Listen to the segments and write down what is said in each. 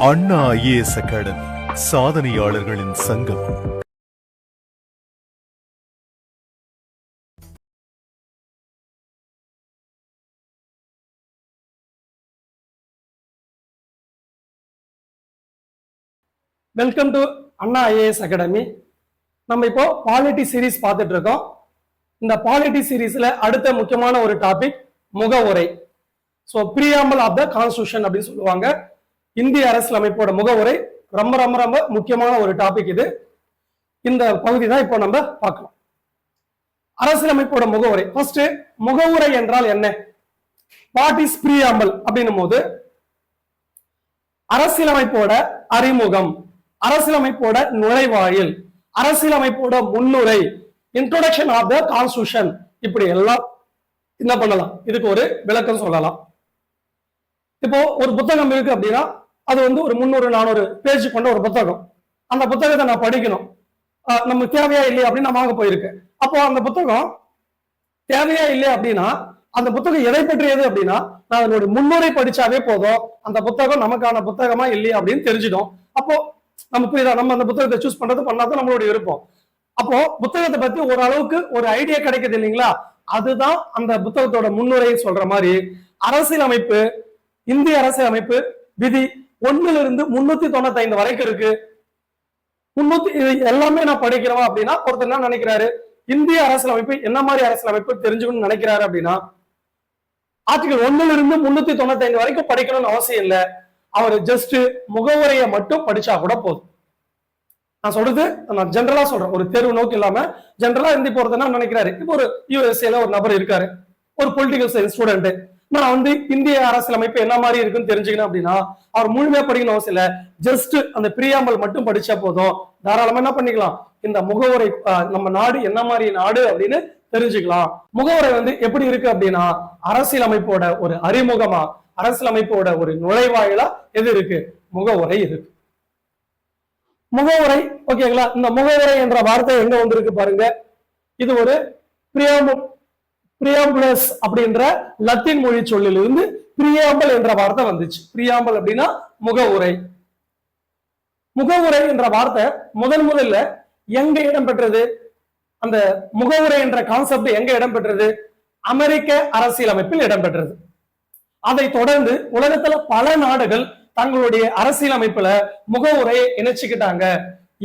அண்ணா IAS academy சாதனையாளர்களின் சங்கம். Welcome to Anna IAS academy. நம்ம இப்போ பாலிட்டி சீரீஸ் பார்த்துட்டு இருக்கோம். இந்த பாலிட்டி சீரீஸ்ல அடுத்த முக்கியமான ஒரு டாபிக் முகவுரை. So preamble of the constitution அப்படின்னு சொல்லுவாங்க. இந்திய அரசியலமைப்போட முகவுரை ரொம்ப ரொம்ப ரொம்ப முக்கியமான ஒரு டாபிக் இது. இந்த பகுதி தான் இப்போ நம்ம பார்க்கலாம். அரசியலமைப்போட முகவுரை. ஃபர்ஸ்ட், முகவுரை என்றால் என்ன? வாட் இஸ் ப்ரீஆம்பிள் அப்படின்னும் போது அரசியலமைப்போட அறிமுகம், அரசியலமைப்போட நுழைவாயில், அரசியலமைப்போட முன்னுரை, இன்ட்ரோடக்ஷன் ஆஃப் த கான்ஸ்டிடியூஷன், இப்படி எல்லாம் என்ன பண்ணலாம், இதுக்கு ஒரு விளக்கம் சொல்லலாம். இப்போ ஒரு புத்தகம் இருக்கு அப்படின்னா அது வந்து ஒரு 300-400 பேஜ் கொண்ட ஒரு புத்தகம். அந்த புத்தகத்தை நான் படிக்கணும், நமக்கு தேவையா இல்லையா அப்படின்னு நான் வாங்க போயிருக்கேன். அப்போ அந்த புத்தகம் தேவையா இல்லையா அப்படின்னா அந்த புத்தகம் எதை பற்றியது அப்படின்னா நான் அதனுடைய முன்னுரை படிச்சாவே போதும், அந்த புத்தகம் நமக்கான புத்தகமா இல்லையா அப்படின்னு தெரிஞ்சிடும். அப்போ நம்ம புரியுதா, நம்ம அந்த புத்தகத்தை சூஸ் பண்றது பண்ணாதான் நம்மளுடைய விருப்பம். அப்போ புத்தகத்தை பத்தி ஓரளவுக்கு ஒரு ஐடியா கிடைக்குது இல்லைங்களா, அதுதான் அந்த புத்தகத்தோட முன்னுரை சொல்ற மாதிரி. அரசியலமைப்பு, இந்திய அரசியலமைப்பு விதி 1 - 395 வரைக்கும் இருக்கு. 300 எல்லாமே நான் படிக்கிறோம் அப்படின்னா ஒருத்தர் என்ன நினைக்கிறாரு, இந்திய அரசியலமைப்பு என்ன மாதிரி அரசியலமைப்பு தெரிஞ்சுக்கணும்னு நினைக்கிறாரு அப்படின்னா ஆர்டிகல் 1 - 395 வரைக்கும் படிக்கணும்னு அவசியம் இல்லை. அவர் ஜஸ்ட் முகவுரையை மட்டும் படிச்சா கூட போதும். நான் சொல்றது நான் ஜென்ரலா சொல்றேன், ஒரு தேர்வு நோக்கு இல்லாம ஜென்ரலா இந்தி போறது என்ன நினைக்கிறாரு. இப்போ ஒரு யூஎஸ்ஏல ஒரு நபர் இருக்காரு, ஒரு பொலிட்டிக்கல் சயின்ஸ் ஸ்டூடெண்ட். நான் வந்து இந்திய அரசியலமைப்பு என்ன மாதிரி இருக்குன்னு தெரிஞ்சுக்கணும் அப்படின்னா அவர் முழுமையா படிக்கணும் அவசியம் இல்லை. ஜஸ்ட் அந்த ப்ரீஆம்பிள் மட்டும் படிச்சா போதும், தாராளமா என்ன பண்ணிக்கலாம், இந்த முகவுரை நம்ம நாடு என்ன மாதிரி நாடு அப்படின்னு தெரிஞ்சுக்கலாம். முகவுரை வந்து எப்படி இருக்கு அப்படின்னா அரசியலமைப்போட ஒரு அறிமுகமா, அரசியலமைப்போட ஒரு நுழைவாயிலா எது இருக்கு, முகவுரை இருக்கு. முகவுரை ஓகேங்களா. இந்த முகவுரை என்ற வார்த்தை எங்க வந்திருக்கு பாருங்க. இது ஒரு பிரியாம்புலஸ் அப்படின்ற லத்தீன் மொழி சொல்லிலிருந்து பிரியாம்பல் என்ற வார்த்தை வந்துச்சு. பிரியாம்பல் அப்படின்னா முகவுரை. முகவுரை என்ற வார்த்தை முதல்ல எங்க இடம் பெற்றது, அந்த முகவுரை என்ற கான்செப்ட் எங்க இடம் பெற்றது, அமெரிக்க அரசியலமைப்பில் இடம் பெற்றது. அதை தொடர்ந்து உலகத்துல பல நாடுகள் தங்களுடைய அரசியலமைப்புல முகவுரையை இணைச்சுக்கிட்டாங்க.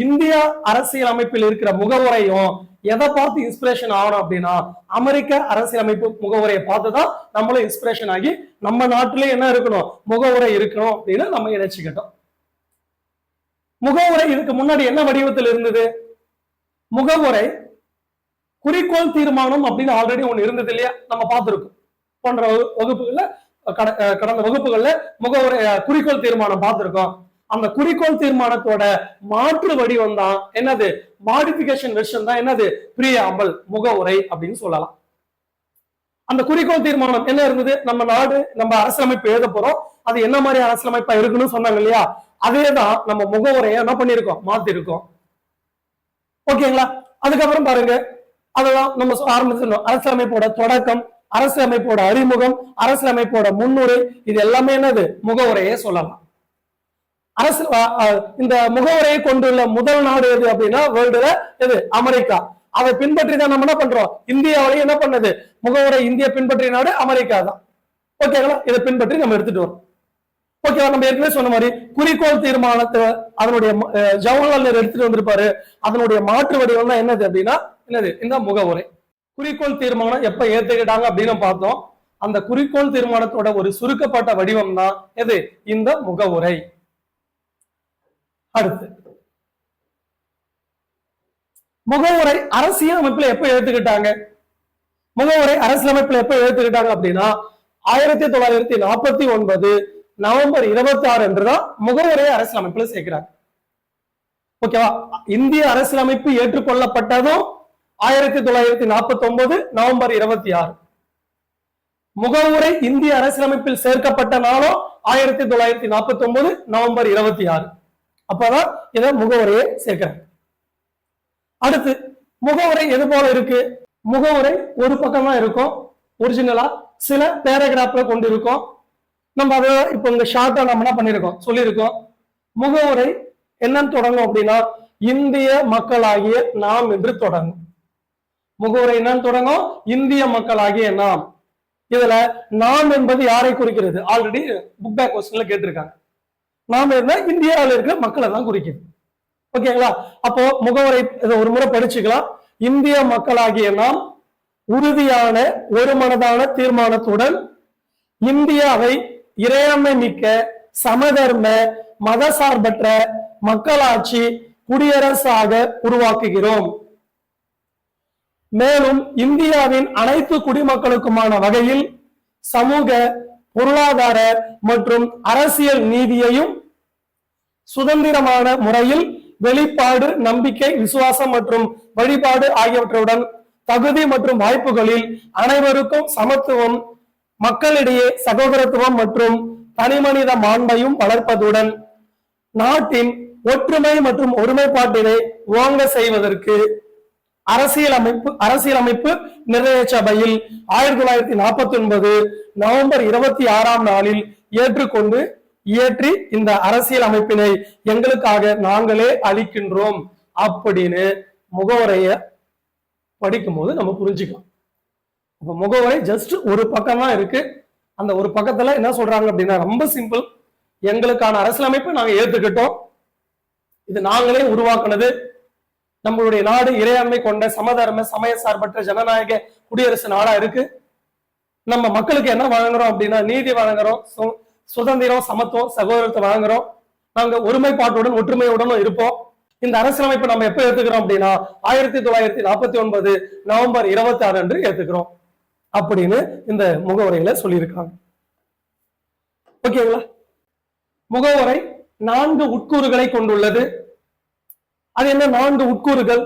இந்தியா அரசியலமைப்பில் இருக்கிற முகவுரையும் எதை பார்த்து இன்ஸ்பிரேஷன் ஆகணும் அப்படின்னா அமெரிக்க அரசியலமைப்பு முகவுரையை பார்த்துதான் நம்மளும் இன்ஸ்பிரேஷன் ஆகி நம்ம நாட்டிலே என்ன இருக்கணும், முகவுரை இருக்கணும் அப்படின்னு நம்ம இணைச்சுக்கிட்டோம். முகவுரை இதுக்கு முன்னாடி என்ன வடிவத்தில் இருந்தது, முகவுரை குறிக்கோள் தீர்மானம் அப்படின்னு ஆல்ரெடி ஒண்ணு இருந்தது இல்லையா, நம்ம பார்த்திருக்கோம் போன்ற வகுப்புகள்ல, கடந்த வகுப்புகள்ல முகவுரை குறிக்கோள் தீர்மானம் பார்த்திருக்கோம். அந்த குறிக்கோள் தீர்மானத்தோட மாற்று வடிவம் தான் என்னது, மாடிபிகேஷன் வெர்ஷன் தான் என்னது, ப்ரீஆம்பிள், முகவுரை அப்படின்னு சொல்லலாம். அந்த குறிக்கோள் தீர்மானம் என்ன இருந்தது, நம்ம நாடு நம்ம அரசியலமைப்பு எழுத போறோம், அது என்ன மாதிரி அரசியலமைப்பா இருக்குன்னு சொன்னாங்க இல்லையா, அதேதான் நம்ம முகவுரையை என்ன பண்ணிருக்கோம், மாத்திருக்கோம். ஓகேங்களா. அதுக்கப்புறம் பாருங்க, அதெல்லாம் நம்ம ஆரம்பிச்சிடணும். அரசியலமைப்போட தொடக்கம், அரசியலமைப்போட அறிமுகம், அரசியலமைப்போட முன்னுரை, இது எல்லாமே என்னது, முகவுரையே சொல்லலாம். இந்த முகவுரையை கொண்டுள்ள முதல் நாடு எது அப்படின்னா வேர்ல்டுல எது, அமெரிக்கா. அதை பின்பற்றி தான் நம்ம என்ன பண்றோம், இந்தியாவிலேயே என்ன பண்ணது, முகவுரை இந்தியா பின்பற்றிய நாடு அமெரிக்கா தான். ஓகேங்களா. இதை பின்பற்றி நம்ம எடுத்துட்டு வரோம். ஓகேவா. நம்ம ஏற்கனவே சொன்ன மாதிரி குறிக்கோள் தீர்மானத்தை அதனுடைய ஜவஹர்லால் நேரு எடுத்துட்டு வந்திருப்பாரு, அதனுடைய மாற்று வடிவம் தான் என்னது அப்படின்னா என்னது, இந்த முகவுரை. குறிக்கோள் தீர்மானம் எப்ப ஏத்துக்கிட்டாங்க அப்படின்னு பார்த்தோம். அந்த குறிக்கோள் தீர்மானத்தோட ஒரு சுருக்கப்பட்ட வடிவம் தான் எது, இந்த முகவுரை. அடுத்து முகவுரை அரசியலமைப்புல எப்ப ஏத்துக்கிட்டாங்க, முகவுரை அரசியலமைப்புல எப்ப ஏத்துக்கிட்டாங்க அப்படின்னா 1949 நவம்பர் 26 என்றுதான் முகவுரை அரசியலமைப்புல சேர்க்கிறாங்க. ஓகேவா. இந்திய அரசியலமைப்பு ஏற்றுக்கொள்ளப்பட்டதும் 1949 நவம்பர் 26. முகவுரை இந்திய அரசியலமைப்பில் சேர்க்கப்பட்ட நாளும் 1949 நவம்பர் 26. அப்பதான் இத முகவுரையை சேர்க்கிறாங்க. அடுத்து முகவுரை எது போல இருக்கு, முகவுரை ஒரு பக்கம் தான் இருக்கும் ஒரிஜினலா, சில பேராகிராஃப்ல கொண்டு இருக்கும். நம்ம அதை இப்போ இங்க ஷார்ட்டா நம்ம என்ன பண்ணிருக்கோம் சொல்லியிருக்கோம். முகவுரை என்னன்னு தொடங்கும் அப்படின்னா இந்திய மக்களாகிய நாம் என்று தொடங்கும். முகவுரை என்னன்னு தொடங்கும், இந்திய மக்களாகிய நாம். இதுல நாம் என்பது யாரை குறிக்கிறது? ஆல்ரெடி புக் பேக் கொஸ்டின்ல கேட்டிருக்காங்க. நாம் இருந்தா இந்தியாவில் இருக்கிற மக்களை தான் குறிக்குது. ஓகேங்களா? அப்போ முகவரை இதை ஒரு முறை படிச்சுக்கலாம். இந்திய மக்களாகிய நாம் உறுதியான ஒரு மனதான தீர்மானத்துடன் இந்தியாவை இறையாண்மை மிக்க சமதர்ம மதசார்பற்ற மக்களாட்சி குடியரசாக உருவாக்குகிறோம். மேலும் இந்தியாவின் அனைத்து குடிமக்களுக்குமான வகையில் சமூக, பொருளாதார மற்றும் அரசியல் நீதியையும் சுதந்திரமான முறையில் வெளிப்பாடு, நம்பிக்கை, விசுவாசம் மற்றும் வழிபாடு ஆகியவற்றுடன் தகுதி மற்றும் வாய்ப்புகளில் அனைவருக்கும் சமத்துவம், மக்களிடையே சகோதரத்துவம் மற்றும் தனிமனித மாண்பையும் வளர்ப்பதுடன் நாட்டின் ஒற்றுமை மற்றும் ஒருமைப்பாட்டினை ஓங்க செய்வதற்கு அரசியலமைப்பு நிர்ணய சபையில் 1949 நவம்பர் 26ஆம் நாளில் ஏற்றுக்கொண்டு இயற்றி இந்த அரசியல் அமைப்பினை எங்களுக்காக நாங்களே அளிக்கின்றோம் அப்படின்னு முகவரைய படிக்கும் போது நம்ம புரிஞ்சுக்கலாம். அப்ப முகவரை ஜஸ்ட் ஒரு பக்கம் தான் இருக்கு. அந்த ஒரு பக்கத்துல என்ன சொல்றாங்க அப்படின்னா ரொம்ப சிம்பிள். எங்களுக்கான அரசியலமைப்பை நாங்க ஏத்துக்கிட்டோம், இது நாங்களே உருவாக்குனது, நம்மளுடைய நாடு இறையாண்மை கொண்ட சமதர்ம சமய சார்பற்ற ஜனநாயக குடியரசு நாடா இருக்கு. நம்ம மக்களுக்கு என்ன வழங்குறோம் அப்படின்னா நீதி வழங்குறோம், சுதந்திரம், சமத்துவம், சகோதரத்தை வழங்குறோம். நாங்க ஒருமைப்பாட்டுடன் ஒற்றுமையுடனும் இருப்போம். இந்த அரசியலமைப்பை நம்ம எப்ப ஏத்துக்கிறோம் அப்படின்னா 1949 நவம்பர் 26 அன்று ஏத்துக்கிறோம் அப்படின்னு இந்த முகவரையில சொல்லியிருக்காங்க. ஓகேங்களா? முகவரை 4 உட்கூறுகளை கொண்டுள்ளது. அது என்ன 4 உட்கூறுகள்?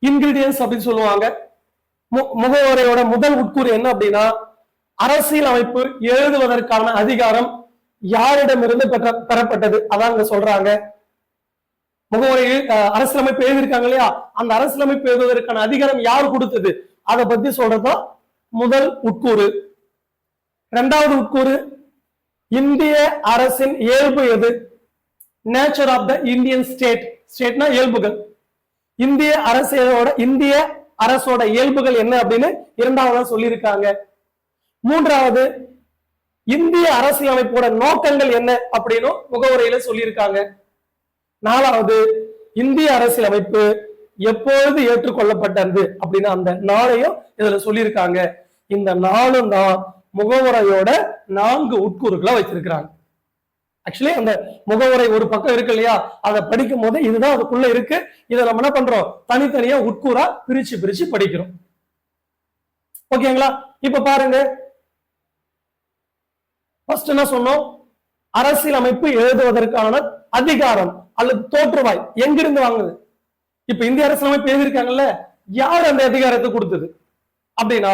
இன்கிரீடியன்ஸ் அப்படின்னு சொல்லுவாங்க. முகவரையோட முதல் உட்கூறு என்ன அப்படின்னா அரசியல் அமைப்பு எழுதுவதற்கான அதிகாரம் யாரிடமிருந்து பெறப்பட்டது. அதான் சொல்றாங்க. முகவரையில் அரசியலமைப்பு எழுதியிருக்காங்க இல்லையா, அந்த அரசியலமைப்பு எழுதுவதற்கான அதிகாரம் யார் கொடுத்தது அதை பத்தி சொல்றதுதான் முதல் உட்கூறு. இரண்டாவது உட்கூறு இந்திய அரசின் இயல்பு எது? Nature of the Indian state. ஸ்டேட்னா இயல்புகள். இந்திய அரசோட இயல்புகள் என்ன அப்படின்னு இரண்டாவதா சொல்லியிருக்காங்க. மூன்றாவது இந்திய அரசியலமைப்போட நோக்கங்கள் என்ன அப்படின்னு முகவரையில சொல்லியிருக்காங்க. நாலாவது இந்திய அரசியலமைப்பு எப்பொழுது ஏற்றுக்கொள்ளப்பட்டது அப்படின்னு அந்த நாளையும் இதுல சொல்லியிருக்காங்க. இந்த நாளும் தான் முகவரையோட 4 உட்கூறுகளை வச்சிருக்கிறாங்க. ஆக்சுவலி அந்த முகவரை ஒரு பக்கம் இருக்கு இல்லையா, அதை படிக்கும் போது இதுதான் அதுக்குள்ள இருக்கு. இதை நம்ம என்ன பண்றோம், தனித்தனியா உட்கூறா பிரிச்சு படிக்கிறோம். ஓகேங்களா? இப்ப பாருங்க, ஃபர்ஸ்ட் என்ன சொன்னோம், அரசியலமைப்பு எழுதுவதற்கான அதிகாரம் அல்லது தோற்றுவாய் எங்கிருந்து வாங்குது? இப்ப இந்திய அரசியலமைப்பு எழுதியிருக்காங்கல்ல, யார் அந்த அதிகாரத்தை கொடுத்தது அப்படின்னா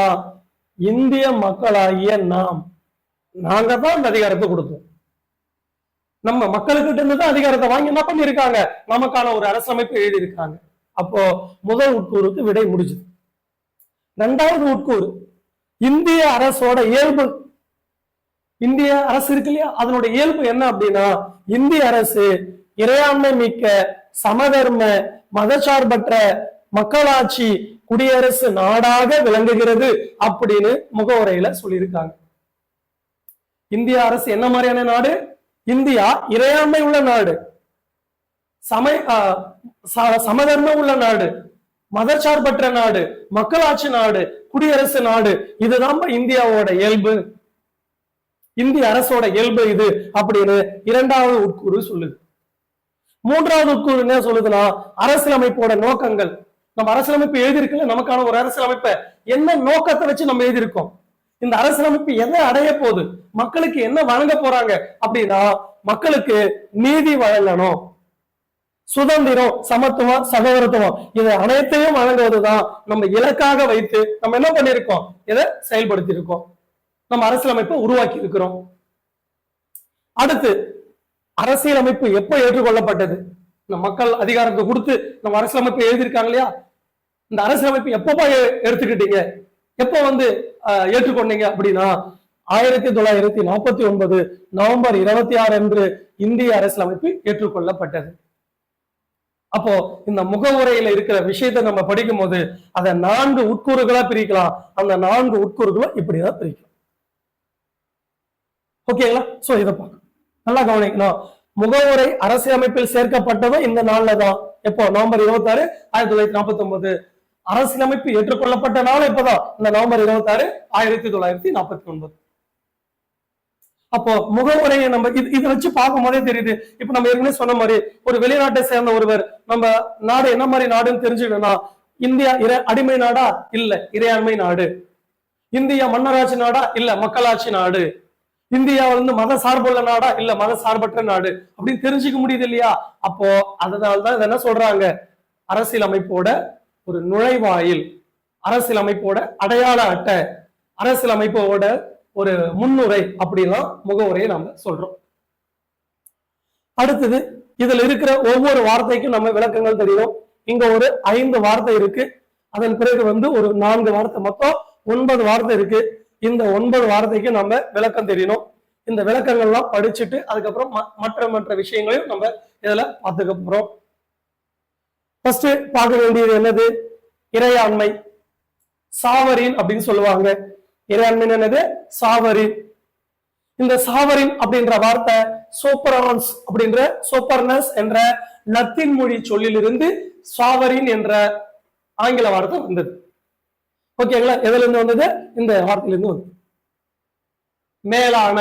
இந்திய மக்களாகிய நாங்க தான் அந்த அதிகாரத்தை கொடுத்தோம். நம்ம மக்களுக்கிட்ட இருந்து தான் அதிகாரத்தை வாங்கி என்ன பண்ணிருக்காங்க, நமக்கான ஒரு அரசியலமைப்பு எழுதியிருக்காங்க. அப்போ முதல் உட்கூறுக்கு விடை முடிஞ்சது. இரண்டாவது உட்கூறு இந்திய அரசோட இயல்பு. இந்திய அரசு இருக்கு இல்லையா, அதனுடைய இயல்பு என்ன அப்படின்னா இந்திய அரசு இறையாண்மை மிக்க சமதர்ம மதசார்பற்ற மக்களாட்சி குடியரசு நாடாக விளங்குகிறது அப்படின்னு முகவுரையில சொல்லியிருக்காங்க. இந்திய அரசு என்ன மாதிரியான நாடு? இந்தியா இறையாண்மை உள்ள நாடு, சமதர்மம் உள்ள நாடு, மதச்சார்பற்ற நாடு, மக்களாட்சி நாடு, குடியரசு நாடு. இதுதான் இந்தியாவோட இயல்பு, இந்திய அரசோட இயல்பு இது அப்படின்னு இரண்டாவது உட்கூறு சொல்லுது. மூன்றாவது உட்கூறு என்ன சொல்லுதுன்னா அரசியலமைப்போட நோக்கங்கள். நம்ம அரசியலமைப்பு எழுதியிருக்கல, நமக்கான ஒரு அரசியலமைப்பை என்ன நோக்கத்தை வச்சு நம்ம எழுதியிருக்கோம், இந்த அரசியலமைப்பு எதை அடைய போகுது, மக்களுக்கு என்ன வழங்க போறாங்க அப்படின்னா மக்களுக்கு நீதி வழங்கணும், சுதந்திரம், சமத்துவம், சகோதரத்துவம், இதை அனைத்தையும் வழங்குவதுதான் நம்ம இலக்காக வைத்து நம்ம என்ன பண்ணிருக்கோம், இதை செயல்படுத்தி இருக்கோம், நம்ம அரசியலமைப்பை உருவாக்கி இருக்கிறோம். அடுத்து அரசியலமைப்பு எப்ப ஏற்றுக்கொள்ளப்பட்டது? நம்ம மக்கள் அதிகாரத்தை கொடுத்து நம்ம அரசியலமைப்பு எழுதியிருக்காங்க இல்லையா, இந்த அரசியலமைப்பு எப்பப்பா எடுத்துக்கிட்டீங்க, எப்ப ஏற்றுக்கொண்டீங்க அப்படின்னா 1949 நவம்பர் 26 அன்று இந்திய அரசியலமைப்பு ஏற்றுக்கொள்ளப்பட்டது. அப்போ இந்த முகவுரையில இருக்கிற விஷயத்தை நம்ம படிக்கும் போது அதை 4 உட்கூறுகளா பிரிக்கலாம். அந்த 4 உட்கூறுகளும் இப்படிதான் பிரிக்கலாம். ஓகேங்களா? சோ இதை பார்க்கணும், நல்லா கவனிக்கணும். முகவுரை அரசியலமைப்பில் சேர்க்கப்பட்டதும் இந்த நாள்ல தான். எப்போ? நவம்பர் 26 1949. அரசியலமைப்பு ஏற்றுக்கொள்ளப்பட்ட நாள் எப்பதான்? இந்த நவம்பர் 26 1949. அப்போ முகவுரையை நம்ம இதை வச்சு பார்க்கும் போதே தெரியுது. இப்ப நம்ம ஏற்கனவே சொன்ன மாதிரி ஒரு வெளிநாட்டை சேர்ந்த ஒருவர் நம்ம நாடு என்ன மாதிரி நாடுன்னு தெரிஞ்சுக்கணும்னா, இந்தியா அடிமை நாடா? இல்ல, இறையாண்மை நாடு. இந்தியா மன்னராட்சி நாடா? இல்ல, மக்களாட்சி நாடு. இந்தியாவிலிருந்து மத சார்புள்ள நாடா? இல்ல, மத சார்பற்ற நாடு அப்படின்னு தெரிஞ்சுக்க முடியுது இல்லையா? அப்போ அதனால்தான் என்ன சொல்றாங்க, அரசியலமைப்போட ஒரு நுழைவாயில், அரசியலமைப்போட அடையாள அட்டை, அரசியலமைப்போட ஒரு முன்னுரை அப்படிலாம் முகவுரையை நாம சொல்றோம். அடுத்தது இதுல இருக்கிற ஒவ்வொரு வார்த்தைக்கும் நம்ம விளக்கங்கள் தெரியும். இங்க ஒரு 5 வார்த்தை இருக்கு. அதன் பிறகு ஒரு 4 வார்த்தை, மொத்தம் 9 வார்த்தை இருக்கு. இந்த 9 வார்த்தைக்கு நம்ம விளக்கம் தெரியணும். இந்த விளக்கங்கள்லாம் படிச்சுட்டு அதுக்கப்புறம் மற்ற விஷயங்களையும் நம்ம இதுல பார்த்துக்க போறோம். ஃபர்ஸ்ட் பார்க்க வேண்டியது என்னது? இறையாண்மை, சாவரின் அப்படின்னு சொல்லுவாங்க. இறையாண்மை என்னது? சாவரின். இந்த சாவரின் அப்படின்ற வார்த்தை சோப்பரான்ஸ் அப்படின்ற சோப்பர்னஸ் என்ற லத்தீன் மொழி சொல்லிலிருந்து சாவரின் என்ற ஆங்கில வார்த்தை வந்தது. ஓகேங்களா? எதுல இருந்து வந்தது? இந்த வார்த்தையிலிருந்து வந்தது. மேலான,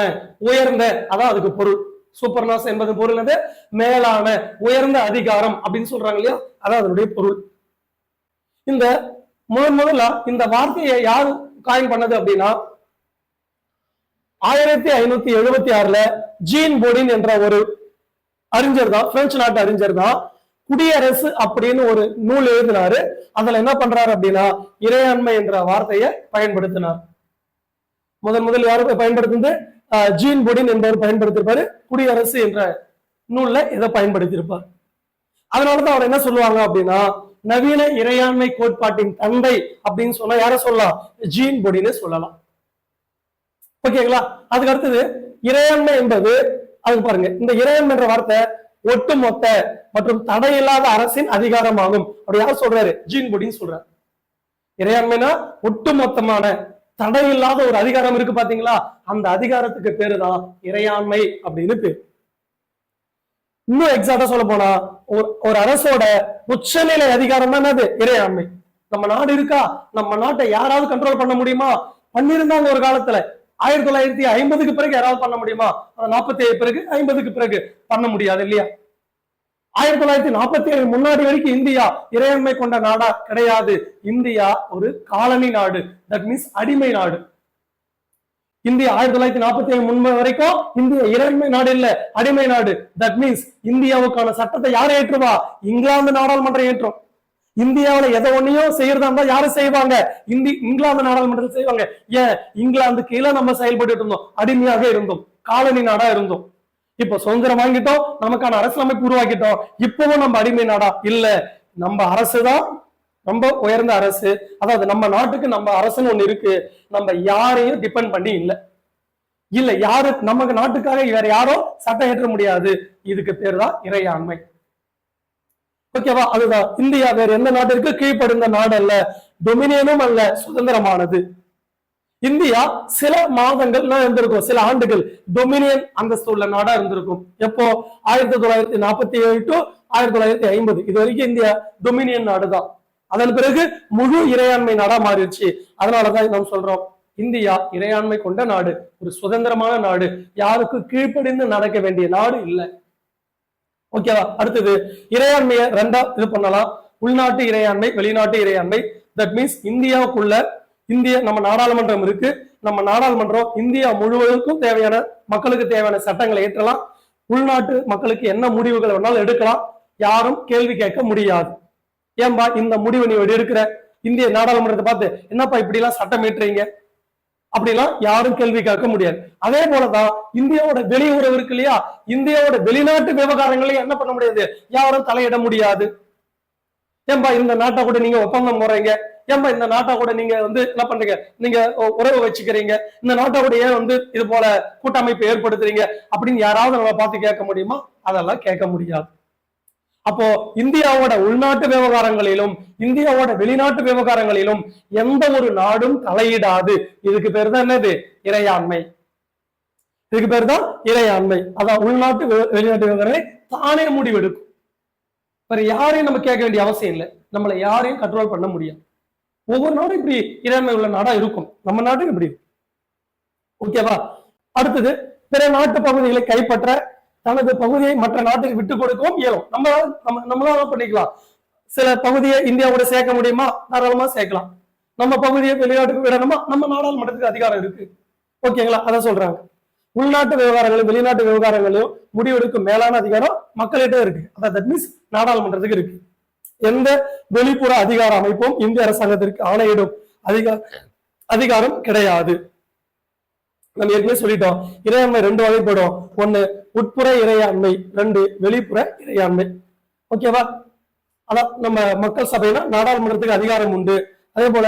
உயர்ந்த, அதான் அதுக்கு பொருள். சூப்பர்னாஸ் என்பது பொருள் என்னது? மேலான, உயர்ந்த அதிகாரம் அப்படின்னு சொல்றாங்க இல்லையா? அதான் அதனுடைய பொருள். இந்த முதல்ல இந்த வார்த்தையை யார் காயின் பண்ணது அப்படின்னா 1576 ஜீன் போடின் என்ற ஒரு அறிஞர் தான், பிரெஞ்சு நாட்டு அறிஞர் தான், குடியரசு அப்படின்னு ஒரு நூல் எழுதினாரு. அதுல என்ன பண்றாரு அப்படின்னா இறையாண்மை என்ற வார்த்தையை பயன்படுத்தினார். முதல் யாரு பயன்படுத்தினது? ஜீன் போடின் என்பவர் பயன்படுத்திருப்பாரு. குடியரசு என்ற நூல்ல இதை பயன்படுத்தியிருப்பார். அதனாலதான் அவர் என்ன சொல்லுவாங்க அப்படின்னா நவீன இறையாண்மை கோட்பாட்டின் தந்தை அப்படின்னு சொன்னா யார சொல்லலாம்? ஜீன் போடின்னு சொல்லலாம். ஓகேங்களா? அதுக்கு அடுத்தது இறையாண்மை என்பது, அதுக்கு பாருங்க, இந்த இறையாண்மை என்ற வார்த்தை ஒட்டுமொத்த மற்றும் தடையில்லாத அரசின் அதிகாரமாகும். அப்படி யார் சொல்றாரு? ஜீன் போடின்னு சொல்றாரு. இறையாண்மைனா ஒட்டுமொத்தமான தடையில்லாத ஒரு அதிகாரம் இருக்கு பாத்தீங்களா? அந்த அதிகாரத்துக்கு பேருதான் இறையாண்மை அப்படின்னு பேரு. இன்னும் எக்ஸாக்டா சொல்ல போனா ஒரு அரசோட உச்சநிலை அதிகாரம் தான் என்னது? இறையாண்மை. நம்ம நாடு இருக்கா? நம்ம நாட்டை யாராவது கண்ட்ரோல் பண்ண முடியுமா? பண்ணிருந்தாங்க ஒரு காலத்துல. 1950க்கு பிறகு யாராவது பண்ண முடியுமா? 47 பிறகு, 50க்கு பிறகு பண்ண முடியாது இல்லையா? 1947 முன்னாடி வரைக்கும் இந்தியா இறையாண்மை கொண்ட நாடா கிடையாது. இந்தியா ஒரு காலனி நாடு, தட் மீன்ஸ் அடிமை நாடு. இந்தியா 1947 முன்பு வரைக்கும் இந்தியா இறையாண்மை நாடு இல்ல, அடிமை நாடு. தட் மீன்ஸ் இந்தியாவுக்கான சட்டத்தை யார் ஏற்றுவா? இங்கிலாந்து நாடாளுமன்றம் ஏற்றும். இந்தியாவில எதை ஒன்னையும் செய்யறதா இருந்தா யாரு செய்வாங்க? இங்கிலாந்து நாடாளுமன்றத்தில் செய்வாங்க. ஏன்? இங்கிலாந்து கீழே நம்ம செயல்பட்டு இருந்தோம், அடிமையாக இருந்தோம், காலனி நாடா இருந்தோம். இப்ப சுதந்திரம் வாங்கிட்டோம், நமக்கான அரசியலமைப்பு உருவாக்கிட்டோம். இப்பவும் நம்ம அடிமை நாடா இல்ல. நம்ம அரசுதான் ரொம்ப உயர்ந்த அரசு. அதாவது நம்ம நாட்டுக்கு நம்ம அரசுன்னு ஒண்ணு இருக்கு. நம்ம யாரையும் டிபெண்ட் பண்ணி இல்ல யாரு நமக்கு நாட்டுக்காக வேற யாரும் சட்டம் ஏற்ற முடியாது. இதுக்கு பேர் தான் இறையாண்மை. ஓகேவா? அதுதான் இந்தியா வேற எந்த நாட்டிற்கு கீழ்ப்படுந்த நாடு அல்ல, டொமினியனும் அல்ல, சுதந்திரமானது. இந்தியா சில மாதங்கள் இருந்திருக்கும், சில ஆண்டுகள் டொமினியன் அந்தஸ்து உள்ள நாடா இருந்திருக்கும். எப்போ? 1947 டு 1950 இது வரைக்கும் இந்தியா டொமினியன் நாடுதான். அதன் பிறகு முழு இறையாண்மை நாடா மாறிடுச்சு. அதனாலதான் நாம் சொல்றோம் இந்தியா இறையாண்மை கொண்ட நாடு, ஒரு சுதந்திரமான நாடு, யாருக்கு கீழ்ப்படிந்து நடக்க வேண்டிய நாடு இல்லை. ஓகேவா? அடுத்தது இறையாண்மையை ரெண்டா இது பண்ணலாம். உள்நாட்டு இறையாண்மை, வெளிநாட்டு இறையாண்மை. தட் மீன்ஸ் இந்தியாவுக்குள்ள நம்ம நாடாளுமன்றம் இருக்கு. நம்ம நாடாளுமன்றம் இந்தியா முழுவதுக்கும் தேவையான மக்களுக்கு தேவையான சட்டங்களை ஏற்றலாம். உள்நாட்டு மக்களுக்கு என்ன முடிவுகள் வேணாலும் எடுக்கலாம். யாரும் கேள்வி கேட்க முடியாது. ஏன்பா இந்த முடிவு நீ எடுக்கிற? இந்திய நாடாளுமன்றத்தை பார்த்து என்னப்பா இப்படி எல்லாம் சட்டம் ஏற்றுறீங்க அப்படிலாம் யாரும் கேள்வி கேட்க முடியாது. அதே போலதான் இந்தியாவோட வெளியுறவு இருக்கு இல்லையா? இந்தியாவோட வெளிநாட்டு விவகாரங்களையும் என்ன பண்ண முடியாது? யாரும் தலையிட முடியாது. ஏன்பா இந்த நாட்டை கூட நீங்க ஒப்பந்தம் போறீங்க, ஏன்பா இந்த நாட்டை கூட நீங்க வந்து என்ன பண்றீங்க, நீங்க உறவு வச்சுக்கிறீங்க, இந்த நாட்டை கூட ஏன் வந்து இது போல கூட்டமைப்பு ஏற்படுத்துறீங்க அப்படின்னு யாராவது நம்ம பார்த்து கேட்க முடியுமா? அதெல்லாம் கேட்க முடியாது. அப்போ இந்தியாவோட உள்நாட்டு விவகாரங்களிலும் இந்தியாவோட வெளிநாட்டு விவகாரங்களிலும் எந்த ஒரு நாடும் தலையிடாது. இதுக்கு பேர் தான் என்னது? இறையாண்மை. இதுக்கு பேர் தான் இறையாண்மை. அதான் உள்நாட்டு வெளிநாட்டு விவகாரங்களை தானே முடிவெடுக்கும். வேற யாரையும் நம்ம கேட்க வேண்டிய அவசியம் இல்லை. நம்மளை யாரையும் கண்ட்ரோல் பண்ண முடியாது. ஒவ்வொரு நாடும் இப்படி இறையாண்மை உள்ள நாடா இருக்கும். நம்ம நாடும் இப்படி இருக்கும். ஓகேவா? அடுத்தது, பிற நாட்டு பகுதிகளை கைப்பற்ற தனது பகுதியை மற்ற நாட்டுக்கு விட்டுக் கொடுக்கவும் இயலும். நம்மளால பண்ணிக்கலாம். சில பகுதியை இந்தியாவோட சேர்க்க முடியுமா? தாராளமா சேர்க்கலாம். நம்ம பகுதியை வெளிநாட்டுக்கு விடணுமா? நம்ம நாடாளுமன்றத்துக்கு அதிகாரம் இருக்கு. ஓகேங்களா? அதான் சொல்றாங்க. உள்நாட்டு விவகாரங்களும் வெளிநாட்டு விவகாரங்களையும் முடிவெடுக்கும் மேலான அதிகாரம் மக்களிடம் இருக்கு. அதான் தட் மீன்ஸ் நாடாளுமன்றத்துக்கு இருக்கு. எந்த வெளிப்புற அதிகார அமைப்பும் இந்திய அரசாங்கத்திற்கு ஆணையிடும் அதிகாரம் கிடையாது. நம்ம ஏற்கனவே சொல்லிட்டோம், இறையாண்மை 2 வகைப்படும். 1 உட்புற இறையாண்மை, 2 வெளிப்புற இறையாண்மை. ஓகேவா? அதான் நம்ம மக்கள் சபைனா நாடாளுமன்றத்துக்கு அதிகாரம் உண்டு. அதே போல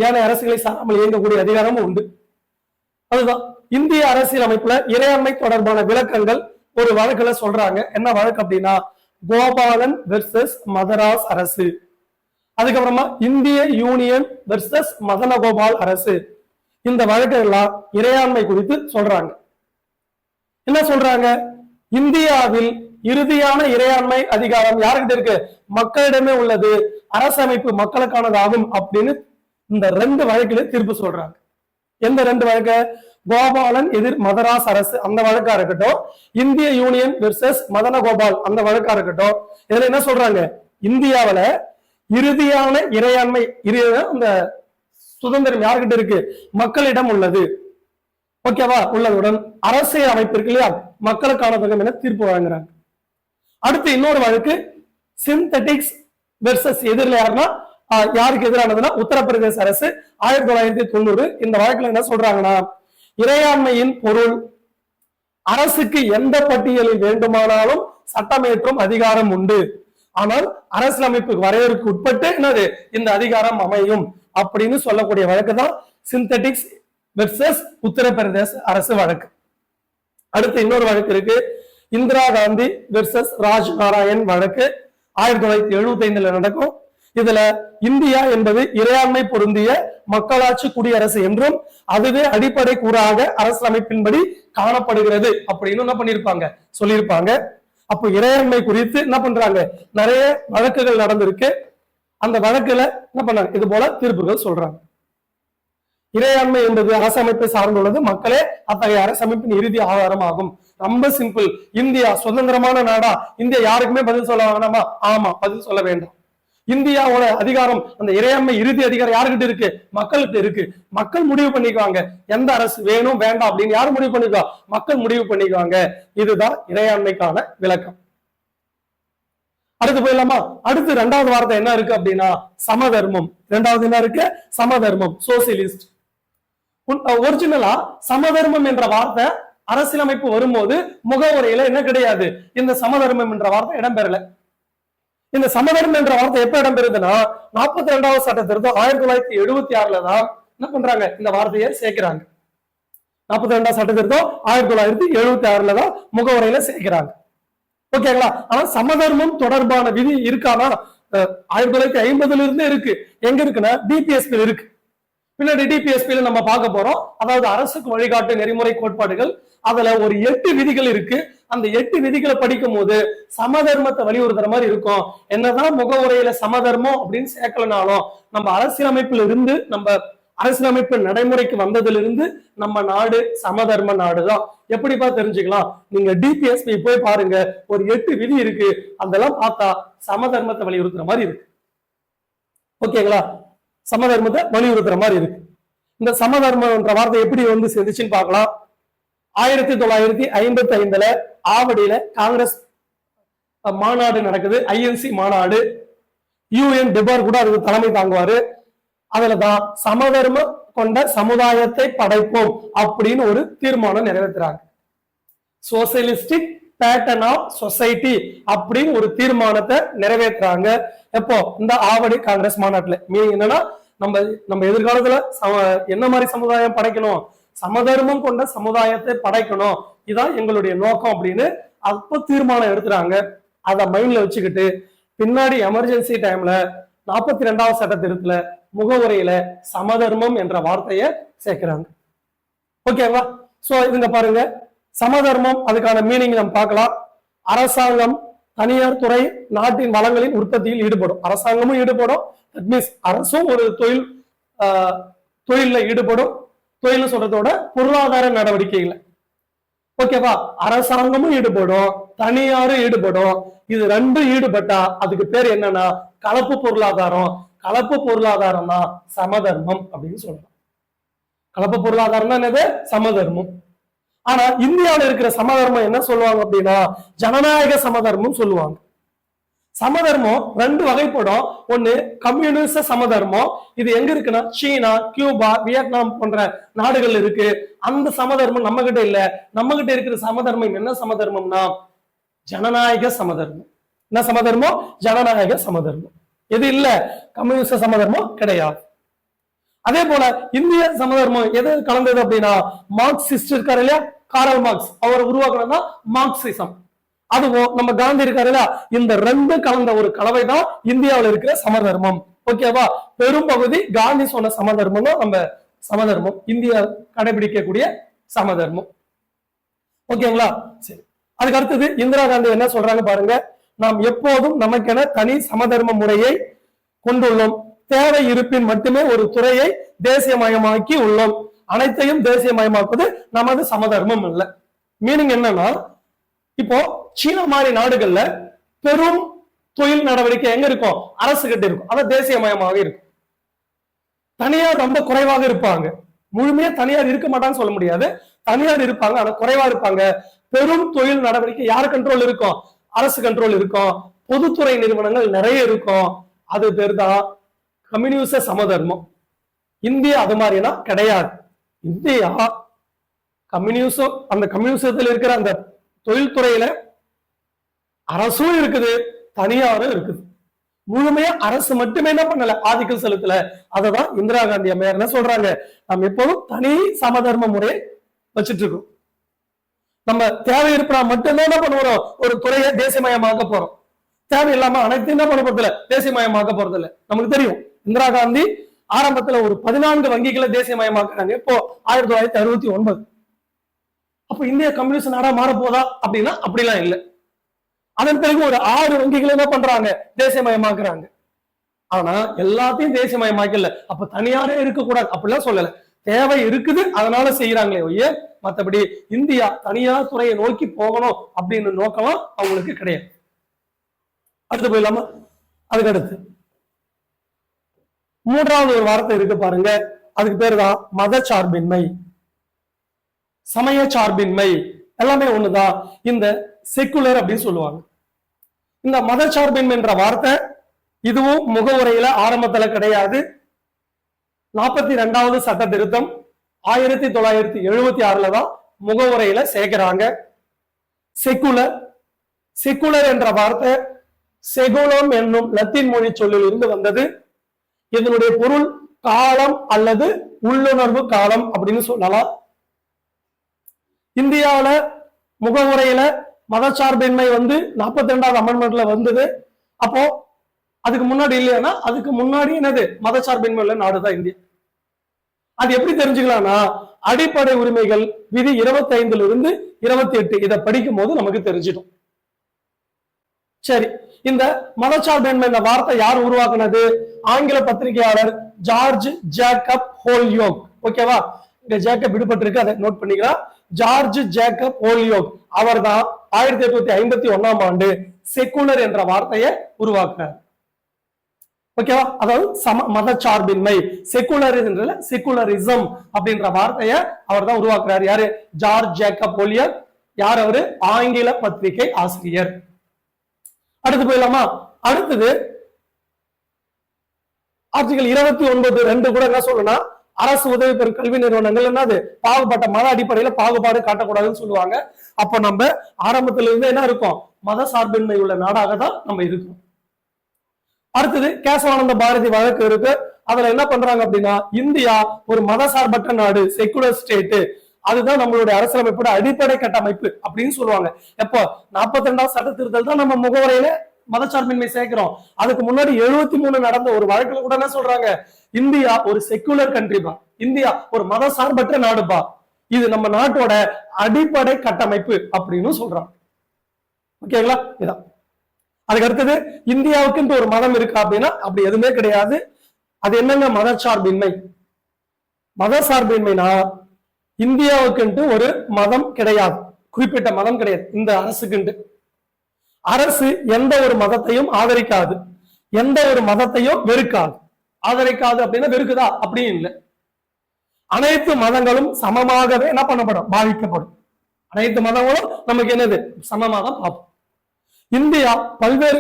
ஏனைய அரசுகளை சாராமல் இயங்கக்கூடிய அதிகாரமும் உண்டு. அதுதான் இந்திய அரசியல் அமைப்புல இறையாண்மை தொடர்பான விளக்கங்கள் ஒரு வழக்குல சொல்றாங்க. என்ன வழக்கு அப்படின்னா, கோபாலன் வெர்சஸ் மதராஸ் அரசு. அதுக்கப்புறமா இந்திய யூனியன் வெர்சஸ் மதனகோபால் அரசு. இந்த வழக்கெல்லாம் இறையாண்மை குறித்து சொல்றாங்க. என்ன சொல்றாங்க? இந்தியாவில் இறுதியான இறையாண்மை அதிகாரம் யாருக்கிட்ட இருக்கு? மக்களிடமே உள்ளது. அரசமைப்பு மக்களுக்கானதாகும் அப்படின்னு இந்த 2 வழக்கில தீர்ப்பு சொல்றாங்க. எந்த 2 வழக்கு? கோபாலன் எதிர் மதராஸ் அரசு அந்த வழக்கா இருக்கட்டும், இந்திய யூனியன் வெர்சஸ் மதனகோபால் அந்த வழக்கா இருக்கட்டும். இதுல என்ன சொல்றாங்க? இந்தியாவில இறுதியான இறையாண்மை இந்த சுதந்திரம் யாருக்கிட்ட இருக்கு? மக்களிடம் உள்ளது. ஓகேவா? உள்ளதுடன் அரசியல் அமைப்பு இருக்கு இல்லையா, மக்களுக்கானது என தீர்ப்பு வழங்குறாங்க. அடுத்து இன்னொரு வழக்கு சிந்தட்டிக்ஸ் வெர்சஸ் எதிரில் யாருன்னா யாருக்கு எதிரானதுன்னா உத்தரப்பிரதேச அரசு 1990. இந்த வழக்குல என்ன சொல்றாங்கன்னா, இறையாண்மையின் பொருள் அரசுக்கு எந்த பட்டியலில் வேண்டுமானாலும் சட்டமேற்றும் அதிகாரம் உண்டு. ஆனால் அரசியலமைப்பு வரையறுக்கு உட்பட்டு என்னது இந்த அதிகாரம் அமையும் அப்படின்னு சொல்லக்கூடிய வழக்கு தான் சிந்தட்டிக்ஸ் வெர்சஸ் உத்தரப்பிரதேச அரசு வழக்கு. அடுத்து இன்னொரு வழக்கு இருக்கு, இந்திரா காந்தி வெர்சஸ் ராஜ் நாராயண் வழக்கு. 1975 நடக்கும். இதுல இந்தியா என்பது இறையாண்மை பொருந்திய மக்களாட்சி குடியரசு என்றும் அதுவே அடிப்படை கூறாக அரசியலமைப்பின்படி காணப்படுகிறது அப்படின்னு என்ன பண்ணிருப்பாங்க, சொல்லியிருப்பாங்க. அப்போ இறையாண்மை குறித்து என்ன பண்றாங்க, நிறைய வழக்குகள் நடந்திருக்கு. அந்த வழக்குல என்ன பண்ணாங்க, இது போல தீர்ப்புகள் சொல்றாங்க. இறையாண்மை என்பது அரசமைப்பை சார்ந்துள்ளது, மக்களே அத்தகைய அரசமைப்பின் இறுதி ஆதாரம் ஆகும். ரொம்ப சிம்பிள். இந்தியா சுதந்திரமான நாடா? இந்தியா யாருக்குமே பதில் சொல்ல வேண்டாமா? ஆமா, பதில் சொல்ல வேண்டாம். இந்தியாவோட அதிகாரம், அந்த இறையாண்மை இறுதி அதிகாரம் யாருக்கிட்ட இருக்கு? மக்களுக்கு இருக்கு. மக்கள் முடிவு பண்ணிக்குவாங்க எந்த அரசு வேணும் வேண்டாம் அப்படின்னு. யாரு முடிவு பண்ணிக்குவா? மக்கள் முடிவு பண்ணிக்குவாங்க. இதுதான் இறையாண்மைக்கான விளக்கம். அடுத்து போயிடலாமா? அடுத்து 2வது வார்த்தை என்ன இருக்கு அப்படின்னா சமதர்மம். 2வது என்ன இருக்கு? சமதர்மம், சோசியலிஸ்ட். ஒரிஜினலா சமதர்மம் என்ற வார்த்தை அரசியலமைப்பு வரும்போது முகவுரையில என்ன கிடையாது, இந்த சமதர்மம் என்ற வார்த்தை இடம்பெறல. இந்த சமதர்மம் என்ற வார்த்தை எப்ப இடம்பெறுதுன்னா 42வது சட்ட திருத்தம் 1976 தான் என்ன பண்றாங்க, இந்த வார்த்தையை சேர்க்கிறாங்க. 42வது சட்ட திருத்தம் 1976 தான் முகவுரையில சேர்க்கிறாங்க. ஓகேங்களா? ஆனா சமதர்மம் தொடர்பான விதி இருக்கானா? 1950 இருந்தே இருக்கு. எங்க இருக்குன்னா டிபிஎஸ்பி இருக்கு. பின்னாடி டிபிஎஸ்பியில நம்ம பார்க்க போறோம். அதாவது அரசுக்கு வழிகாட்டு நெறிமுறை கோட்பாடுகள். அதுல ஒரு 8 விதிகள் இருக்கு. அந்த 8 விதிகளை படிக்கும் போது சமதர்மத்தை வலியுறுத்துற மாதிரி இருக்கும். என்னதான் முகவுரையில சமதர்மம் அப்படின்னு சேர்க்கலனாலும் நம்ம அரசியலமைப்புல இருந்து, நம்ம அரசியலமைப்பு நடைமுறைக்கு வந்ததுல இருந்து நம்ம நாடு சமதர்ம நாடுதான். எப்படிப்பா தெரிஞ்சுக்கலாம்? நீங்க டிபிஎஸ்பி போய் பாருங்க, ஒரு 8 விதி இருக்கு. அதெல்லாம் பார்த்தா சமதர்மத்தை வலியுறுத்துற மாதிரி இருக்கு. ஓகேங்களா? சமதர்மத்தை வலியுறுத்துற மாதிரி இருக்கு. இந்த சமதர்மம் என்ற வார்த்தை எப்படி வந்து சேர்ந்துச்சுன்னு பார்க்கலாம். 1955 ஆவடியில காங்கிரஸ் மாநாடு நடக்குது, ஐஎன்சி மாநாடு. யூஎன் டெபார் கூட அதுக்கு தலைமை தாங்குவாரு. அதுலதான் சமதர்ம கொண்ட சமுதாயத்தை படைப்போம் அப்படின்னு ஒரு தீர்மானம் நிறைவேற்றுறாங்க. சோசியலிஸ்டிக் பேட்டர்ன் ஆஃப் சொசைட்டி அப்படின்னு ஒரு தீர்மானத்தை நிறைவேற்றுறாங்க. எப்போ? இந்த ஆவடி காங்கிரஸ் மாநாட்டுல. மீனிங் என்னன்னா, நம்ம நம்ம எதிர்காலத்துல என்ன மாதிரி சமுதாயம் படைக்கணும், சமதர்மம் கொண்ட சமுதாயத்தை படைக்கணும், இதான் எங்களுடைய நோக்கம் அப்படின்னு அப்ப தீர்மானம் எடுத்துறாங்க. அதை மைண்ட்ல வச்சுக்கிட்டு பின்னாடி எமர்ஜென்சி டைம்ல 42வது சட்ட திருத்தல முகவுரையில சமதர்மம் என்ற வார்த்தையை சேர்க்கிறாங்க. ஓகேவா? சோ இதுங்க பாருங்க, சமதர்மம் அதுக்கான மீனிங் நம்ம பார்க்கலாம். அரசாங்கம் தனியார் துறை நாட்டின் வளங்களின் உற்பத்தியில் ஈடுபடும். அரசாங்கமும் ஈடுபடும், தட் மீன்ஸ் அரசும் ஒரு தொழில்ல ஈடுபடும். தொழில் சொல்றதோட பொருளாதார நடவடிக்கைகள். ஓகேவா? அரசாங்கமும் ஈடுபடும், தனியாரும் ஈடுபடும். இது ரெண்டும் ஈடுபட்டா அதுக்கு பேர் என்னன்னா கலப்பு பொருளாதாரம். கலப்பு பொருளாதாரம் தான் சமதர்மம் அப்படின்னு சொல்லலாம். கலப்பு பொருளாதாரம் தான் என்னது? சமதர்மம். ஆனா இந்தியாவில் இருக்கிற சமதர்மம் என்ன சொல்லுவாங்க அப்படின்னா ஜனநாயக சமதர்மம் சொல்லுவாங்க. சமதர்மம் ரெண்டு வகைப்படும். ஒண்ணு கம்யூனிச சமதர்மம். இது எங்க இருக்குன்னா சீனா, கியூபா, வியட்நாம் போன்ற நாடுகள் இருக்கு. அந்த சமதர்மம் நம்ம கிட்ட இல்ல. நம்ம கிட்ட இருக்கிற சமதர்மம் என்ன சமதர்மம்னா ஜனநாயக சமதர்மம். என்ன சமதர்மம்? ஜனநாயக சமதர்மம். எது இல்ல? கம்யூனிச சமதர்மம் கிடையாது. அதே போல இந்திய சமதர்மம் எது கலந்தது அப்படின்னா மார்க்சிஸ்ட் இருக்காரு இல்லையா, காரல் மார்க்ஸ், அவர் உருவாக்குனதுதான் மார்க்சிசம். அதுவும் நம்ம காந்தி இருக்காரு இல்லையா, இந்த ரெண்டு கலந்த ஒரு கலவை தான் இந்தியாவில் இருக்கிற சமதர்மம். ஓகேவா? பெரும் பகுதி காந்தி சொன்ன சமதர்மம் தான் நம்ம சமதர்மம், இந்தியா கடைபிடிக்கக்கூடிய சமதர்மம். ஓகேங்களா? சரி, அதுக்கு அடுத்தது இந்திரா காந்தி என்ன சொல்றாங்க பாருங்க. நாம் எப்போதும் நமக்கென தனி சமதர்ம முறையை கொண்டுள்ளோம். தேவை இருப்பின் மட்டுமே ஒரு துறையை தேசியமயமாக்கி உள்ளோம். அனைத்தையும் தேசியமயமாக்குவது நமது சமதர்மம் இல்ல. மீனிங் என்னன்னா, இப்போ சீனா மாதிரி நாடுகள்ல பெரும் தொழில் நடவடிக்கை எங்க இருக்கும்? அரசு கிட்ட இருக்கும். அது தேசியமயமாக இருக்கும். தனியார் ரொம்ப குறைவாக இருப்பாங்க. முழுமையா தனியார் இருக்க மாட்டான்னு சொல்ல முடியாது. தனியார் இருப்பாங்க, ஆனா குறைவா இருப்பாங்க. பெரும் தொழில் நடவடிக்கை யார் கண்ட்ரோல் இருக்கும்? அரசு கண்ட்ரோல் இருக்கும். பொதுத்துறை நிறுவனங்கள் நிறைய இருக்கும். அது பேர் தான் கம்யூனிச சமதர்மம். இந்தியா அது மாதிரினா கிடையாது. இந்தியா கம்யூனிசம், அந்த கம்யூனிசத்தில் இருக்கிற அந்த தொழில்துறையில அரசும் இருக்குது, தனியாரும் இருக்குது. முழுமையா அரசு மட்டுமே என்ன பண்ணல, ஆதிக்கம் செலுத்தல. அததான் இந்திரா காந்தி அம்மையார் என்ன சொல்றாங்க, நம்ம எப்போதும் தனி சமதர்ம முறையை வச்சுட்டு இருக்கோம். நம்ம தேவை இருப்பா மட்டுமே என்ன பண்ணுவோம், ஒரு துறையை தேசியமயமாக்க போறோம். தேவையில்லாம அனைத்தையும் என்ன பண்ண போறதில்ல, தேசியமயமாக்க போறதில்ல. நமக்கு தெரியும் இந்திரா காந்தி ஆரம்பத்துல ஒரு 14 வங்கிகளை தேசியமயமாக்குறாங்க. இப்போ 1969. அப்ப இந்திய கம்யூனிஸ்ட் நாடா மாற போதா அப்படின்னா அப்படிலாம் இல்லை. அதன் பிறகு ஒரு 6 வங்கிகளை என்ன பண்றாங்க, தேசியமயமாக்குறாங்க. ஆனா எல்லாத்தையும் தேசியமயமாக்கல. அப்ப தனியாரே இருக்கக்கூடாது அப்படிலாம் சொல்லல. தேவை இருக்குது அதனால செய்யறாங்களே ஒய்ய, மற்றபடி இந்தியா தனியார் துறையை நோக்கி போகணும் அப்படின்னு நோக்கலாம் அவங்களுக்கு கிடையாது. அடுத்து போயிடலாமா? அதுக்கு அடுத்து மூன்றாவது ஒரு வார்த்தை இருக்கு பாருங்க. அதுக்கு பேரு தான் மத சார்பின்மை, சமய சார்பின்மை. எல்லாமே ஒண்ணுதான். இந்த செக்குலர் அப்படின்னு சொல்லுவாங்க. இந்த மத சார்பின்மை என்ற வார்த்தை இதுவும் முகவுரையில ஆரம்பத்துல கிடையாது. 42வது சட்ட திருத்தம் 1976 தான் முகவுரையில சேர்க்கிறாங்க. செக்குலர், செக்குலர் என்ற வார்த்தை செகுலம் என்னும் லத்தீன் மொழி சொல்லில் இருந்து வந்தது. இதனுடைய பொருள் காலம் அல்லது உள்ளுணர்வு காலம் அப்படின்னு சொல்லலாம். இந்தியாவில முகவுரையில மதச்சார்பின்மை 42வது அமெண்ட்மெண்ட்ல வந்தது. அப்போ அதுக்கு முன்னாடி இல்லையானா அதுக்கு முன்னாடி என்னது, மதச்சார்பின்மை உள்ள நாடுதான் இந்தியா. அது எப்படி தெரிஞ்சுக்கலாம்னா, அடிப்படை உரிமைகள் விதி 25 இருந்து 28 இதை படிக்கும் போது நமக்கு தெரிஞ்சிடும். சரி, இந்த மதச்சார்பின்மை இந்த வார்த்தை யார் உருவாக்குனது? ஆங்கில பத்திரிகையாளர் ஜார்ஜ் ஜேக்கப் ஹோல்யோக். ஓகேவா? இந்த ஜேக்கப் விடுபட்டு இருக்கு, அதை நோட் பண்ணிக்கலாம். ஜார்ஜ் ஜேக்கப் ஹோல்யோக் அவர் தான் 1851ஆம் ஆண்டு செக்குலர் என்ற வார்த்தையை உருவாக்குறார். ஓகேவா? அதாவது மதச்சார்பின்மை, செக்குலரிசம் அப்படின்ற வார்த்தையை அவர் தான் உருவாக்குறாரு. யாரு? George Jacob Holyoake. யார் அவரு? ஆங்கில பத்திரிகை ஆசிரியர். அடுத்து போயிடலாமா? அடுத்தது ஆர்டிகல் 29(2) கூட என்ன சொல்லணும்னா, அரசு உதவி பெறும் கல்வி நிறுவனங்கள் என்னது, பாகுபட்ட மத அடிப்படையில பாகுபாடு காட்டக்கூடாதுன்னு சொல்லுவாங்க. அப்ப நம்ம ஆரம்பத்துல இருந்து என்ன இருக்கும், மத சார்பின்மை உள்ள நாடாக தான் நம்ம இருக்கோம். அடுத்தது கேசவானந்த பாரதி வழக்கு இருக்கு. அதுல என்ன பண்றாங்க அப்படின்னா, இந்தியா ஒரு மதசார்பற்ற நாடு, செக்குலர் ஸ்டேட், அதுதான் நம்மளுடைய அரசியலமைப்போட அடிப்படை கட்டமைப்பு அப்படின்னு சொல்லுவாங்க. எப்போ 42வது சட்ட திருத்தல் தான் நம்ம முகவரையில மதச்சார்பின்மை சேர்க்கிறோம். அதுக்கு முன்னாடி 73 நடந்த ஒரு வழக்குல கூட என்ன சொல்றாங்க, இந்தியா ஒரு செக்குலர் கண்ட்ரிபா, இந்தியா ஒரு மதசார்பற்ற நாடுபா, இது நம்ம நாட்டோட அடிப்படை கட்டமைப்பு அப்படின்னு சொல்றாங்க. ஓகேங்களா? இதான். அதுக்கு அடுத்தது, இந்தியாவுக்கு ஒரு மதம் இருக்கா அப்படின்னா அப்படி எதுவுமே கிடையாது. அது என்னங்க மதச்சார்பின்மை? மதசார்பின்மைனா இந்தியாவுக்கு ஒரு மதம் கிடையாது, குறிப்பிட்ட மதம் கிடையாது இந்த அரசுக்கு. அரசு எந்த ஒரு மதத்தையும் ஆதரிக்காது, எந்த ஒரு மதத்தையும் வெறுக்காது. ஆதரிக்காது அப்படின்னா வெறுக்குதா அப்படின்னு இல்லை. அனைத்து மதங்களும் சமமாகவே என்ன பண்ணப்படும், பாதிக்கப்படும். அனைத்து மதங்களும் நமக்கு என்னது, சமமாக பார்ப்போம். இந்தியா பல்வேறு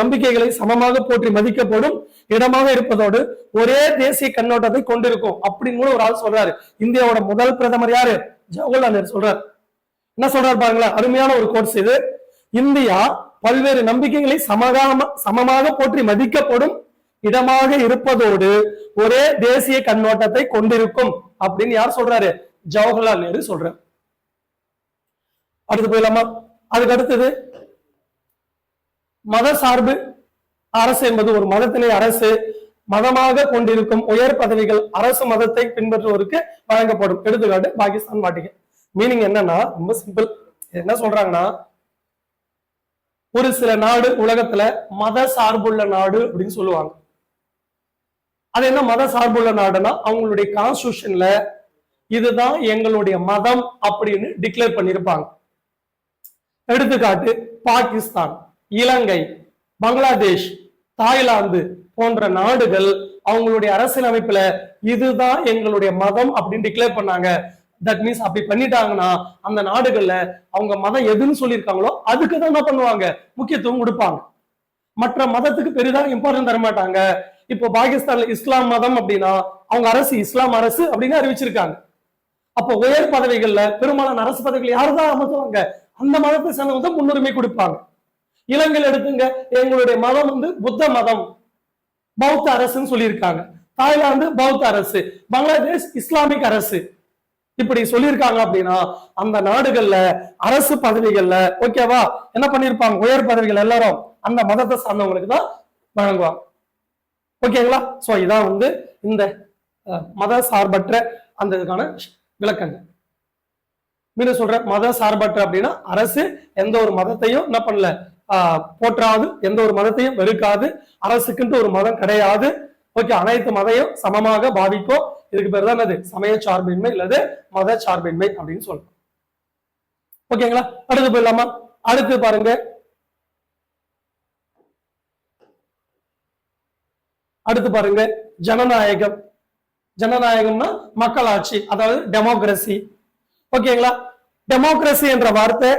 நம்பிக்கைகளை சமமாக போற்றி மதிக்கப்படும் இடமாக இருப்பதோடு ஒரே தேசிய கண்ணோட்டத்தை கொண்டிருக்கும் அப்படின்னு கூட ஒரு ஆள் சொல்றாரு. இந்தியாவோட முதல் பிரதமர் யாரு, ஜவஹர்லால் நேரு சொல்றாரு. என்ன சொல்றாரு பாருங்களேன், அருமையான ஒரு கோர்ஸ் இது. இந்தியா பல்வேறு நம்பிக்கைகளை சமமாக போற்றி மதிக்கப்படும் இடமாக இருப்பதோடு ஒரே தேசிய கண்ணோட்டத்தை கொண்டிருக்கும் அப்படின்னு யார் சொல்றாரு, ஜவஹர்லால் நேரு சொல்றாரு. அடுத்து போயிடலாமா? அதுக்கு அடுத்தது, மத சார்பு அரசு என்பது ஒரு மதத்தினை அரசு மதமாக கொண்டிருக்கும் உயர் பதவிகள் அரசு மதத்தை பின்பற்றுவோருக்கு வழங்கப்படும். எடுத்துக்காட்டு பாகிஸ்தான் வாட்டிகன். மீனிங் என்னன்னா ரொம்ப சிம்பிள். என்ன சொல்றாங்கன்னா, ஒரு சில நாடு உலகத்துல மத சார்புள்ள நாடு அப்படின்னு சொல்லுவாங்க. அது என்ன மத சார்புள்ள நாடுனா, அவங்களுடைய கான்ஸ்டிடியூஷன்ல இதுதான் எங்களுடைய மதம் அப்படின்னு டிக்ளேர் பண்ணிருப்பாங்க. எடுத்துக்காட்டு பாகிஸ்தான், இலங்கை, பங்களாதேஷ், தாய்லாந்து போன்ற நாடுகள் அவங்களுடைய அரசியலமைப்புல இதுதான் எங்களுடைய மதம் அப்படின்னு டிக்ளேர் பண்ணாங்க. தட் மீன்ஸ் அப்படி பண்ணிட்டாங்கன்னா அந்த நாடுகள்ல அவங்க மதம் எதுன்னு சொல்லியிருக்காங்களோ அதுக்கு தான் என்ன பண்ணுவாங்க, முக்கியத்துவம் கொடுப்பாங்க. மற்ற மதத்துக்கு பெரிதாக இம்பார்ட்டன்ஸ் தர மாட்டாங்க. இப்போ பாகிஸ்தான்ல இஸ்லாம் மதம் அப்படின்னா அவங்க அரசு இஸ்லாம் அரசு அப்படின்னு அறிவிச்சிருக்காங்க. அப்போ உயர் பதவிகள்ல பெரும்பாலான அரசு பதவிகள் யாருதான் அமர்த்துவாங்க, அந்த மதத்தை சேர்ந்தவங்க தான் முன்னுரிமை கொடுப்பாங்க. இலங்கையில் எடுத்துங்க, எங்களுடைய மதம் புத்த மதம், பௌத்த அரசுன்னு சொல்லியிருக்காங்க. தாய்லாந்து பௌத்த அரசு, பங்களாதேஷ் இஸ்லாமிக் அரசு, இப்படி சொல்லியிருக்காங்க. அப்படின்னா அந்த நாடுகள்ல அரசு பதவிகள்ல ஓகேவா என்ன பண்ணிருப்பாங்க, உயர் பதவிகள் எல்லாரும் அந்த மதத்தை சார்ந்தவங்களுக்கு தான் வழங்குவாங்க. ஓகேங்களா? சோ இதான் இந்த மத சார்பற்ற அந்த இதுக்கான விளக்கங்கள். மீண்டும் சொல்ற, மத சார்பற்ற அப்படின்னா அரசு எந்த ஒரு மதத்தையும் என்ன பண்ணல, போற்றாது, எந்த ஒரு மதத்தையும் வெறுக்காது, அரசுக்குன்ட்டு ஒரு மதம் கிடையாது. ஓகே, அனைத்து மதையும் சமமாக பாதிக்கும். இதுக்கு பேர் தான் என்னது, சமய சார்பின்மை அல்லது மத சார்பின்மை அப்படின்னு சொல்றோம். ஓகேங்களா? அடுத்து போயிடலாமா? அடுத்து பாருங்க, ஜனநாயகம். ஜனநாயகம்னா மக்களாட்சி, அதாவது டெமோக்ரசி. ஓகேங்களா? டெமோக்ரசி என்ற வார்த்தை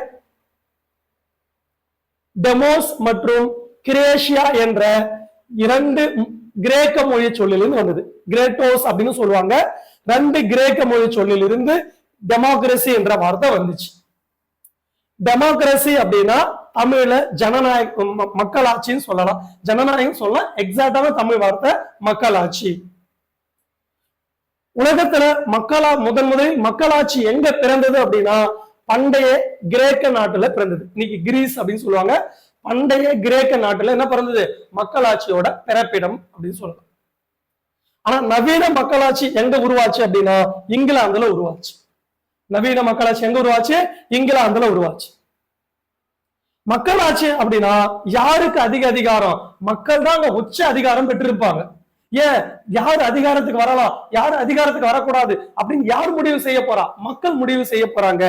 டெமோஸ் மற்றும் கிரேஷியா என்ற 2 கிரேக்க மொழி சொல்லிலிருந்து வந்தது. கிரேட்டோஸ் அப்படின்னு சொல்லுவாங்க. 2 கிரேக்க மொழி சொல்லிலிருந்து டெமோக்ரசி என்ற வார்த்தை வந்துச்சு. டெமோக்ரசி அப்படின்னா தமிழ்ல ஜனநாயகம், மக்களாட்சின்னு சொல்லலாம். ஜனநாயகம் சொல்லலாம், எக்ஸாக்டான தமிழ் வார்த்தை மக்களாட்சி. உலகத்துல முதலில் மக்களாட்சி எங்க பிறந்தது அப்படின்னா பண்டைய கிரேக்க நாட்டுல பிறந்தது. இன்னைக்கு கிரீஸ் அப்படின்னு சொல்லுவாங்க. பண்டைய கிரேக்க நாட்டுல என்ன பிறந்தது, மக்களாட்சியோட பிறப்பிடம் அப்படின்னு சொல்லலாம். ஆனா நவீன மக்களாட்சி எங்க உருவாச்சு அப்படின்னா இங்கிலாந்துல உருவாச்சு. நவீன மக்களாட்சி எங்க உருவாச்சு, இங்கிலாந்துல உருவாச்சு. மக்களாட்சி அப்படின்னா யாருக்கு அதிக அதிகாரம், மக்கள் தான் அங்க உச்ச அதிகாரம் பெற்றிருப்பாங்க. ஏன், யார் அதிகாரத்துக்கு வரலாம், யார் அதிகாரத்துக்கு வரக்கூடாது அப்படின்னு யார் முடிவு செய்ய போறா, மக்கள் முடிவு செய்ய போறாங்க.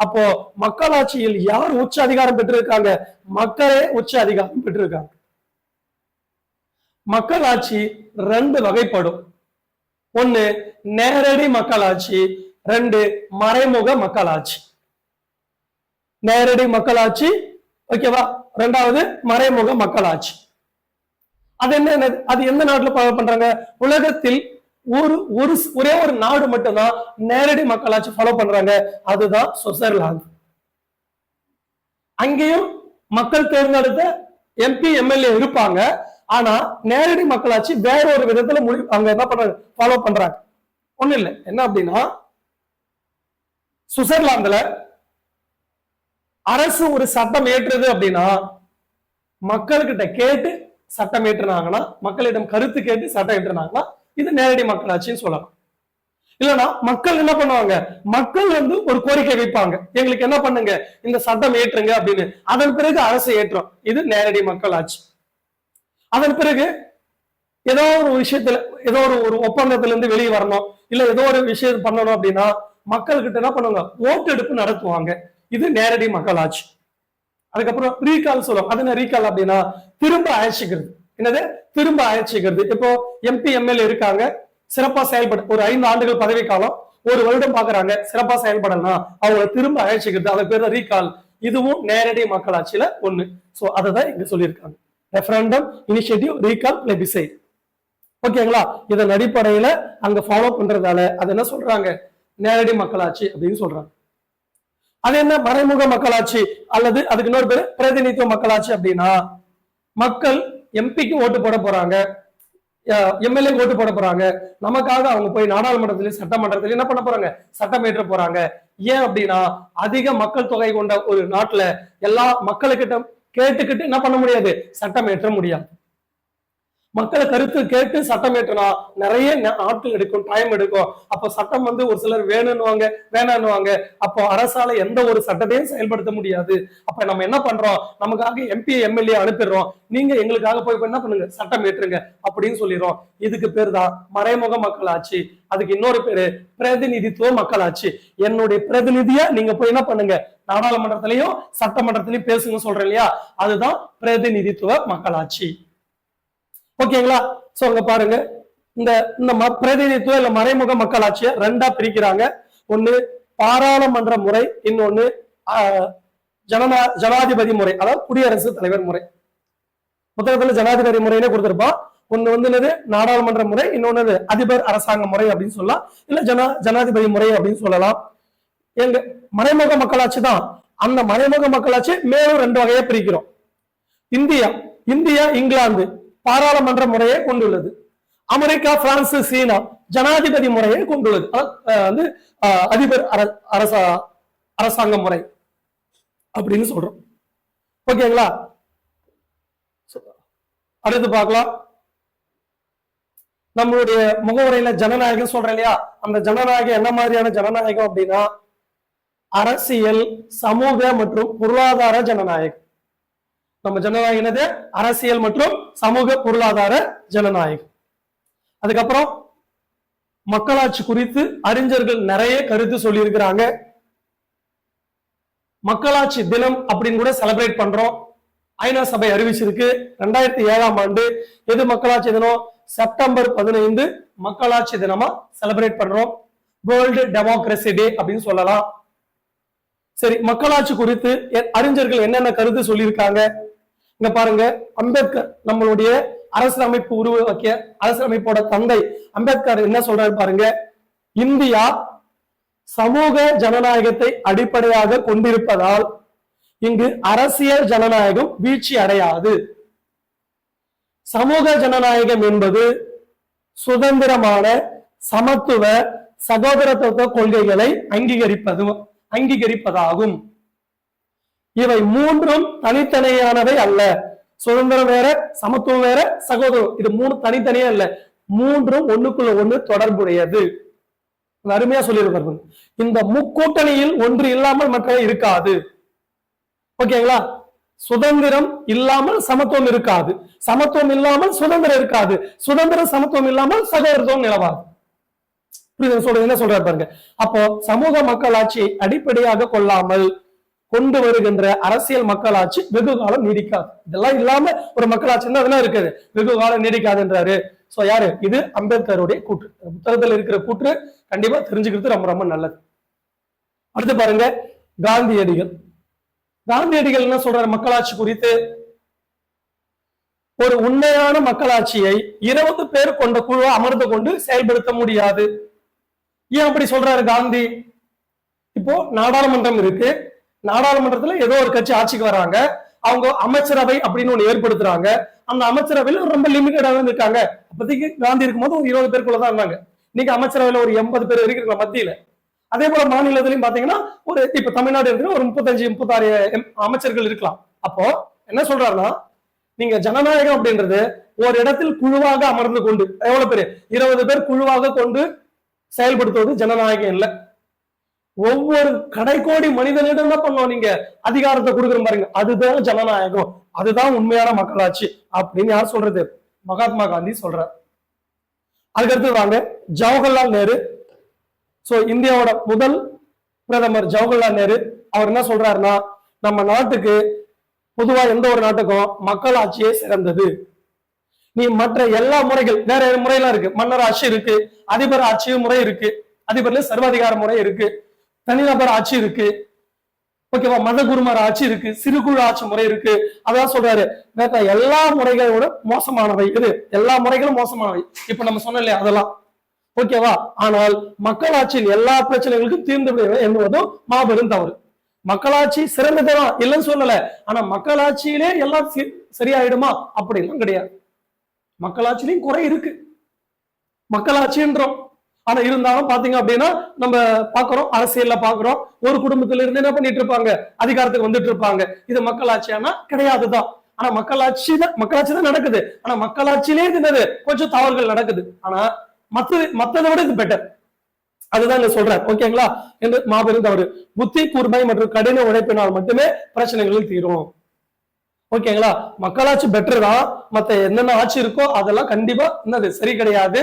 அப்போ மக்களாட்சியில் யார் உச்ச அதிகாரம் பெற்றிருக்காங்க, மக்களே உச்ச அதிகாரம் பெற்றிருக்காங்க. மக்களாட்சி 2 வகைப்படும். 1 நேரடி மக்களாட்சி, 2 மறைமுக மக்களாட்சி. நேரடி மக்களாட்சி ஓகேவா, 2வது மறைமுக மக்களாட்சி. அது என்ன, அது எந்த நாட்டுல பண்றாங்க, உலகத்தில் ஒரே ஒரு நாடு மட்டும்தான் நேரடி மக்களாட்சி ஃபாலோ பண்றாங்க, அதுதான் சுவிட்சர்லாந்து. அங்கேயும் மக்கள் தேர்ந்தெடுத்த MP MLA இருப்பாங்க. ஆனா நேரடி மக்களாட்சி வேற ஒரு விதத்துல அவங்க என்ன பண்றாங்க, ஃபாலோ பண்றாங்க. ஒண்ணு இல்ல, என்ன அப்படின்னா சுவிட்சர்லாந்துல அரசு ஒரு சட்டம் ஏற்றுறது அப்படின்னா மக்கள்கிட்ட கேட்டு சட்டம் ஏற்றுனாங்கன்னா, மக்களிடம் கருத்து கேட்டு சட்டம் ஏற்றுனாங்கன்னா இது நேரடி மக்களாட்சின்னு சொல்லலாம். இல்லைன்னா மக்கள் என்ன பண்ணுவாங்க, மக்கள் ஒரு கோரிக்கை வைப்பாங்க, எங்களுக்கு என்ன பண்ணுங்க இந்த சட்டம் ஏற்றுங்க அப்படின்னு. அதன் பிறகு அரசு ஏற்றும், இது நேரடி மக்களாட்சி. அதன் பிறகு ஏதோ ஒரு விஷயத்துல ஏதோ ஒரு ஒப்பந்தத்துல இருந்து வெளியே வரணும், இல்ல ஏதோ ஒரு விஷயம் பண்ணணும் அப்படின்னா மக்கள் கிட்ட என்ன பண்ணுவாங்க, ஓட்டெடுப்பு நடத்துவாங்க, இது நேரடி மக்களாட்சி. அதுக்கப்புறம் ரீகால் சொல்லுவாங்க. அது என்ன ரீகால் அப்படின்னா திரும்ப அழைச்சிக்கிறது. என்னது திரும்ப அழைச்சிக்கிறது. இப்போ எம்பி எம்எல்ஏ இருக்காங்க, சிறப்பா செயல்பட ஒரு 5 ஆண்டுகள் பதவி காலம், ஒரு வருடம் பாக்குறாங்க, சிறப்பா செயல்படலாம், அவங்களை திரும்ப அழைச்சிக்கிறது, அது பேர் ரீகால். இதுவும் நேரடி மக்களாட்சியில ஒண்ணு. சோ அததான் இங்க சொல்லியிருக்காங்க, ரெஃபரண்டம், இனிஷியேட்டிவ், ரீகால், பிளெபிசைட். ஓகேங்களா? இதன் அடிப்படையில அங்க ஃபாலோ பண்றதால அது என்ன சொல்றாங்க, நேரடி மக்களாட்சி அப்படின்னு சொல்றாங்க. அது என்ன மறைமுக மக்களாட்சி அல்லது அதுக்கு இன்னொரு பேரு பிரதிநிதித்துவ மக்களாட்சி அப்படின்னா, மக்கள் எம்பிக்கு ஓட்டு போட போறாங்க, எம்எல்ஏ ஓட்டு போட போறாங்க, நமக்காக அவங்க போய் நாடாளுமன்றத்திலையும் சட்டமன்றத்திலையும் என்ன பண்ண போறாங்க, சட்டம் ஏற்ற போறாங்க. ஏன் அப்படின்னா அதிக மக்கள் தொகை கொண்ட ஒரு நாட்டுல எல்லா மக்களுக்கிட்ட கேட்டுக்கிட்டு என்ன பண்ண முடியாது, சட்டம் ஏற்ற முடியாது. மக்களை கருத்து கேட்டு சட்டம் ஏற்றினா நிறைய நாட்கள் எடுக்கும், டைம் எடுக்கும். அப்போ சட்டம் ஒரு சிலர் வேணும்னுவாங்க, வேணான்னுவாங்க. அப்போ அரசால எந்த ஒரு சட்டத்தையும் செயல்படுத்த முடியாது. அப்ப நம்ம என்ன பண்றோம், நமக்காக எம்பி எம்எல்ஏ அனுப்பிடுறோம், நீங்க எங்களுக்காக போய் என்ன பண்ணுங்க, சட்டம் ஏற்றுங்க அப்படின்னு சொல்லிடுறோம். இதுக்கு பேர் தான் மறைமுக மக்களாட்சி. அதுக்கு இன்னொரு பேரு பிரதிநிதித்துவ மக்களாட்சி. என்னுடைய பிரதிநிதியா நீங்க போய் என்ன பண்ணுங்க, நாடாளுமன்றத்திலையும் சட்டமன்றத்திலையும் பேசுங்க சொல்றேன் இல்லையா, அதுதான் பிரதிநிதித்துவ மக்களாட்சி. ஓகேங்களா? சோ அங்க பாருங்க, இந்த பிரதிநிதித்துவ இல்ல மறைமுக மக்களாட்சியை 2ஆ பிரிக்கிறாங்க. ஒண்ணு பாராளுமன்ற முறை, இன்னொன்னு ஜனாதிபதி முறை, அதாவது குடியரசு தலைவர் முறை. புத்தகத்துல ஜனாதிபதி முறையிலே கொடுத்திருப்பான். ஒண்ணு என்னது நாடாளுமன்ற முறை, இன்னொன்னு அதிபர் அரசாங்க முறை அப்படின்னு சொல்லலாம், இல்ல ஜனாதிபதி முறை அப்படின்னு சொல்லலாம். எங்க மறைமுக மக்களாட்சி தான். அந்த மறைமுக மக்களாட்சி மேலும் 2 வகையா பிரிக்கிறோம். இந்தியா இங்கிலாந்து பாராளுமன்ற முறையை கொண்டுள்ளது. அமெரிக்கா, பிரான்ஸ், சீனா ஜனாதிபதி முறையை கொண்டுள்ளது, அதிபர் அரசாங்க முறை அப்படின்னு சொல்றோம். ஓகேங்களா? அடுத்து பார்க்கலாம். நம்மளுடைய முகவுரையில ஜனநாயகம் சொல்றேன் இல்லையா, அந்த ஜனநாயகம் என்ன மாதிரியான ஜனநாயகம் அப்படின்னா அரசியல், சமூக மற்றும் பொருளாதார ஜனநாயகம். நம்ம ஜனநாயகம் என்னது, அரசியல் மற்றும் சமூக பொருளாதார ஜனநாயகம். அதுக்கப்புறம் மக்களாட்சி குறித்து அறிஞர்கள் நிறைய கருத்து சொல்லி இருக்கிறாங்க. மக்களாட்சி தினம் அப்படின்னு கூட செலிப்ரேட் பண்றோம். ஐநா சபை அறிவிச்சிருக்கு 2007ஆம் ஆண்டு. எது மக்களாட்சி தினம், செப்டம்பர் 15 மக்களாட்சி தினமா செலிப்ரேட் பண்றோம். வேர்ல்டு டெமோக்ரசி டே அப்படின்னு சொல்லலாம். சரி, மக்களாட்சி குறித்து அறிஞர்கள் என்னென்ன கருத்து சொல்லியிருக்காங்க இங்க பாருங்க. அம்பேத்கர் நம்மளுடைய அரசியலமைப்பு உருவாக்கிய அரசியலமைப்போட தந்தை அம்பேத்கர் என்ன சொல்றாரு பாருங்க, இந்தியா சமூக ஜனநாயகத்தை அடிப்படையாக கொண்டிருப்பதால் இங்கு அரசியல் ஜனநாயகம் வீழ்ச்சி அடையாது. சமூக ஜனநாயகம் என்பது சுதந்திரமான, சமத்துவ, சகோதரத்துவ கொள்கைகளை அங்கீகரிப்பதாகும். இவை 3ம் தனித்தனியானவை அல்ல. சுதந்திரம் வேற, சமத்துவம் வேற, சகோதரம், இது 3 தனித்தனியா இல்ல, 3ம் ஒண்ணுக்குள்ள ஒண்ணு தொடர்புடையது. அருமையா சொல்லியிருப்பார்கள். இந்த முக்கூட்டணியில் ஒன்று இல்லாமல் மற்றவை இருக்காது. ஓகேங்களா? சுதந்திரம் இல்லாமல் சமத்துவம் இருக்காது, சமத்துவம் இல்லாமல் சுதந்திரம் இருக்காது, சுதந்திரம் சமத்துவம் இல்லாமல் சகோதரத்துவம் நிலவாது. என்ன சொல்றாரு பாருங்க. அப்போ சமூக மக்களாட்சியை அடிப்படையாக கொள்ளாமல் கொண்டு வருகின்ற அரசியல் மக்களாட்சி வெகு காலம் நீடிக்காது. இதெல்லாம் இல்லாம ஒரு மக்களாட்சி அதெல்லாம் இருக்குது, வெகு காலம் நீடிக்காதுன்றாரு. சோ யாரு இது? அம்பேத்கருடைய கூற்று. புத்தகத்தில் இருக்கிற கூற்று கண்டிப்பா தெரிஞ்சுக்கிறது ரொம்ப ரொம்ப நல்லது. அடுத்து பாருங்க, காந்தியடிகள். காந்தியடிகள் என்ன சொல்றாரு மக்களாட்சி குறித்து? ஒரு உண்மையான மக்களாட்சியை 20 பேர் கொண்ட குழுவை அமர்ந்து கொண்டு செயல்படுத்த முடியாது. ஏன் அப்படி சொல்றாரு காந்தி? இப்போ நாடாளுமன்றம் இருக்கு, நாடாளுமன்றத்துல ஏதோ ஒரு கட்சி ஆட்சிக்கு வராங்க, அவங்க அமைச்சரவை அப்படின்னு ஒண்ணு ஏற்படுத்துறாங்க. அந்த அமைச்சரவையில ரொம்ப லிமிட்டடாக இருக்காங்க. அப்போதைக்கு காந்தி இருக்கும்போது ஒரு 20 பேருக்குள்ளதான் இருந்தாங்க. இன்னைக்கு அமைச்சரவையில ஒரு 80 பேர் வரைக்கும் இருக்கலாம் மத்தியில. அதே போல மாநிலத்திலையும் பாத்தீங்கன்னா ஒரு இப்ப தமிழ்நாடு இருக்கு ஒரு 35-36 அமைச்சர்கள் இருக்கலாம். அப்போ என்ன சொல்றாருன்னா, நீங்க ஜனநாயகம் அப்படின்றது ஒரு இடத்தில் குழுவாக அமர்ந்து கொண்டு எவ்வளவு பேரு 20 பேர் குழுவாக கொண்டு செயல்படுத்துவது ஜனநாயகம் இல்ல. ஒவ்வொரு கடைக்கோடி மனிதனிடம் என்ன பண்ணுவோம் நீங்க அதிகாரத்தை கொடுக்குற பாருங்க, அதுதான் ஜனநாயகம், அதுதான் உண்மையான மக்களாட்சி அப்படின்னு யார் சொல்றது? மகாத்மா காந்தி சொல்றார். அதுக்கடுத்து வாங்க ஜவஹர்லால் நேரு. சோ இந்தியாவோட முதல் பிரதமர் ஜவஹர்லால் நேரு. அவர் என்ன சொல்றாருன்னா, நம்ம நாட்டுக்கு பொதுவா எந்த ஒரு நாட்டுக்கும் மக்களாட்சியே சிறந்தது. நீ மற்ற எல்லா முறைகள் வேற முறையெல்லாம் இருக்கு, மன்னர் ஆட்சி இருக்கு, அதிபர் ஆட்சி முறை இருக்கு, அதிபர்ல சர்வாதிகார முறை இருக்கு, தனிநபர் ஆட்சி இருக்கு, ஓகேவா, மத குருமார் ஆட்சி இருக்கு, சிறுகுழு ஆட்சி முறை இருக்கு. அதான் சொல்றாரு, எல்லா முறைகளோட மோசமானவை இது, எல்லா முறைகளும் மோசமானவை. இப்ப நம்ம சொன்னோம் இல்லையா அதெல்லாம், ஓகேவா. ஆனால் மக்களாட்சியில் எல்லா பிரச்சனைகளுக்கும் தீர்ந்து விடுவது என்பதும் மாபெரும் தவறு. மக்களாட்சி சிறந்ததுதான் இல்லைன்னு சொல்லல, ஆனா மக்களாட்சியிலே எல்லாம் சரியாயிடுமா? அப்படி எல்லாம் கிடையாது. மக்களாட்சியிலையும் குறை இருக்கு, மக்களாட்சின்றோம். ஆனா இருந்தாலும் பாத்தீங்க அப்படின்னா நம்ம பாக்குறோம், அரசியல்ல பாக்குறோம், ஒரு குடும்பத்துல இருந்து என்ன பண்ணிட்டு இருப்பாங்க, அதிகாரத்துக்கு வந்துட்டு இருப்பாங்க. இது மக்களாட்சியானா கிடையாதுதான். ஆனா மக்களாட்சி தான் நடக்குது. ஆனா மக்களாட்சியிலே இருந்தது கொஞ்சம் தவறுகள் நடக்குது. ஆனா மத்ததை விட இது பெட்டர், அதுதான் இங்க சொல்றேன். ஓகேங்களா? என்று மாபெரும் தவறு. புத்தி கூர்மை மற்றும் கடின உழைப்பினால் மட்டுமே பிரச்சனைகள் தீரும். ஓகேங்களா? மக்களாட்சி பெட்டர் தான். மத்த என்னென்ன ஆட்சி இருக்கோ அதெல்லாம் கண்டிப்பா என்னது சரி கிடையாது.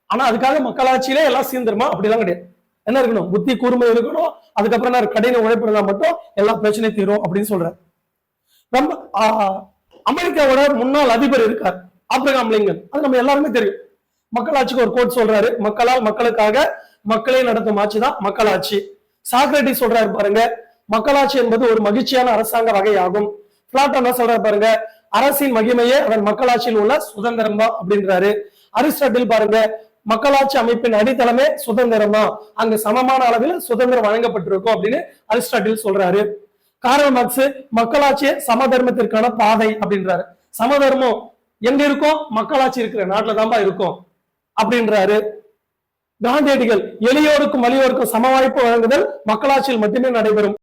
ஆனா அதுக்காக மக்களாட்சியிலே எல்லாம் சீர்ந்துருமா? அப்படிலாம் கிடையாது. என்ன இருக்கணும்? புத்தி கூர்மை இருக்கணும். அதுக்கப்புறம் என்ன, கடின உழைப்பு இருந்தா மட்டும் எல்லா பிரச்சனையும் தீரும் அப்படின்னு சொல்றேன். நம்ம அமெரிக்காவோட முன்னாள் அதிபர் இருக்கார், ஆப்ரகாம் லிங்கன். அது நம்ம எல்லாருமே தெரியும். மக்களாட்சிக்கு ஒரு கோட் சொல்றாரு, மக்களால் மக்களுக்காக மக்களே நடத்தும் ஆட்சி தான் மக்களாட்சி. சாக்ரட்டிஸ் சொல்றாரு பாருங்க, மக்களாட்சி என்பது ஒரு மகிழ்ச்சியான அரசாங்க வகையாகும். பிளாட்டோ என்ன சொல்றாரு பாருங்க, அரசின் மகிமையே அதன் மக்களாட்சியில் உள்ள சுதந்திரம் தான் அப்படின்றாரு. அரிஸ்டாட்டில் பாருங்க, மக்களாட்சி அமைப்பின் அடித்தளமே சுதந்திரம் தான், அங்கு சமமான அளவில் சுதந்திரம் வழங்கப்பட்டிருக்கும் அப்படின்னு அரிஸ்டாட்டில் சொல்றாரு. கார்ல் மார்க்ஸ் மக்களாட்சியே சமதர்மத்திற்கான பாதை அப்படின்றாரு. சமதர்மம் எங்க இருக்கும்? மக்களாட்சி இருக்கிற நாட்டுல தான்பா இருக்கும் அப்படின்றாரு. காந்தியடிகள் எளியோருக்கும் வலியோருக்கும் சம வாய்ப்பு வழங்குதல் மக்களாட்சியில் மட்டுமே நடைபெறும்.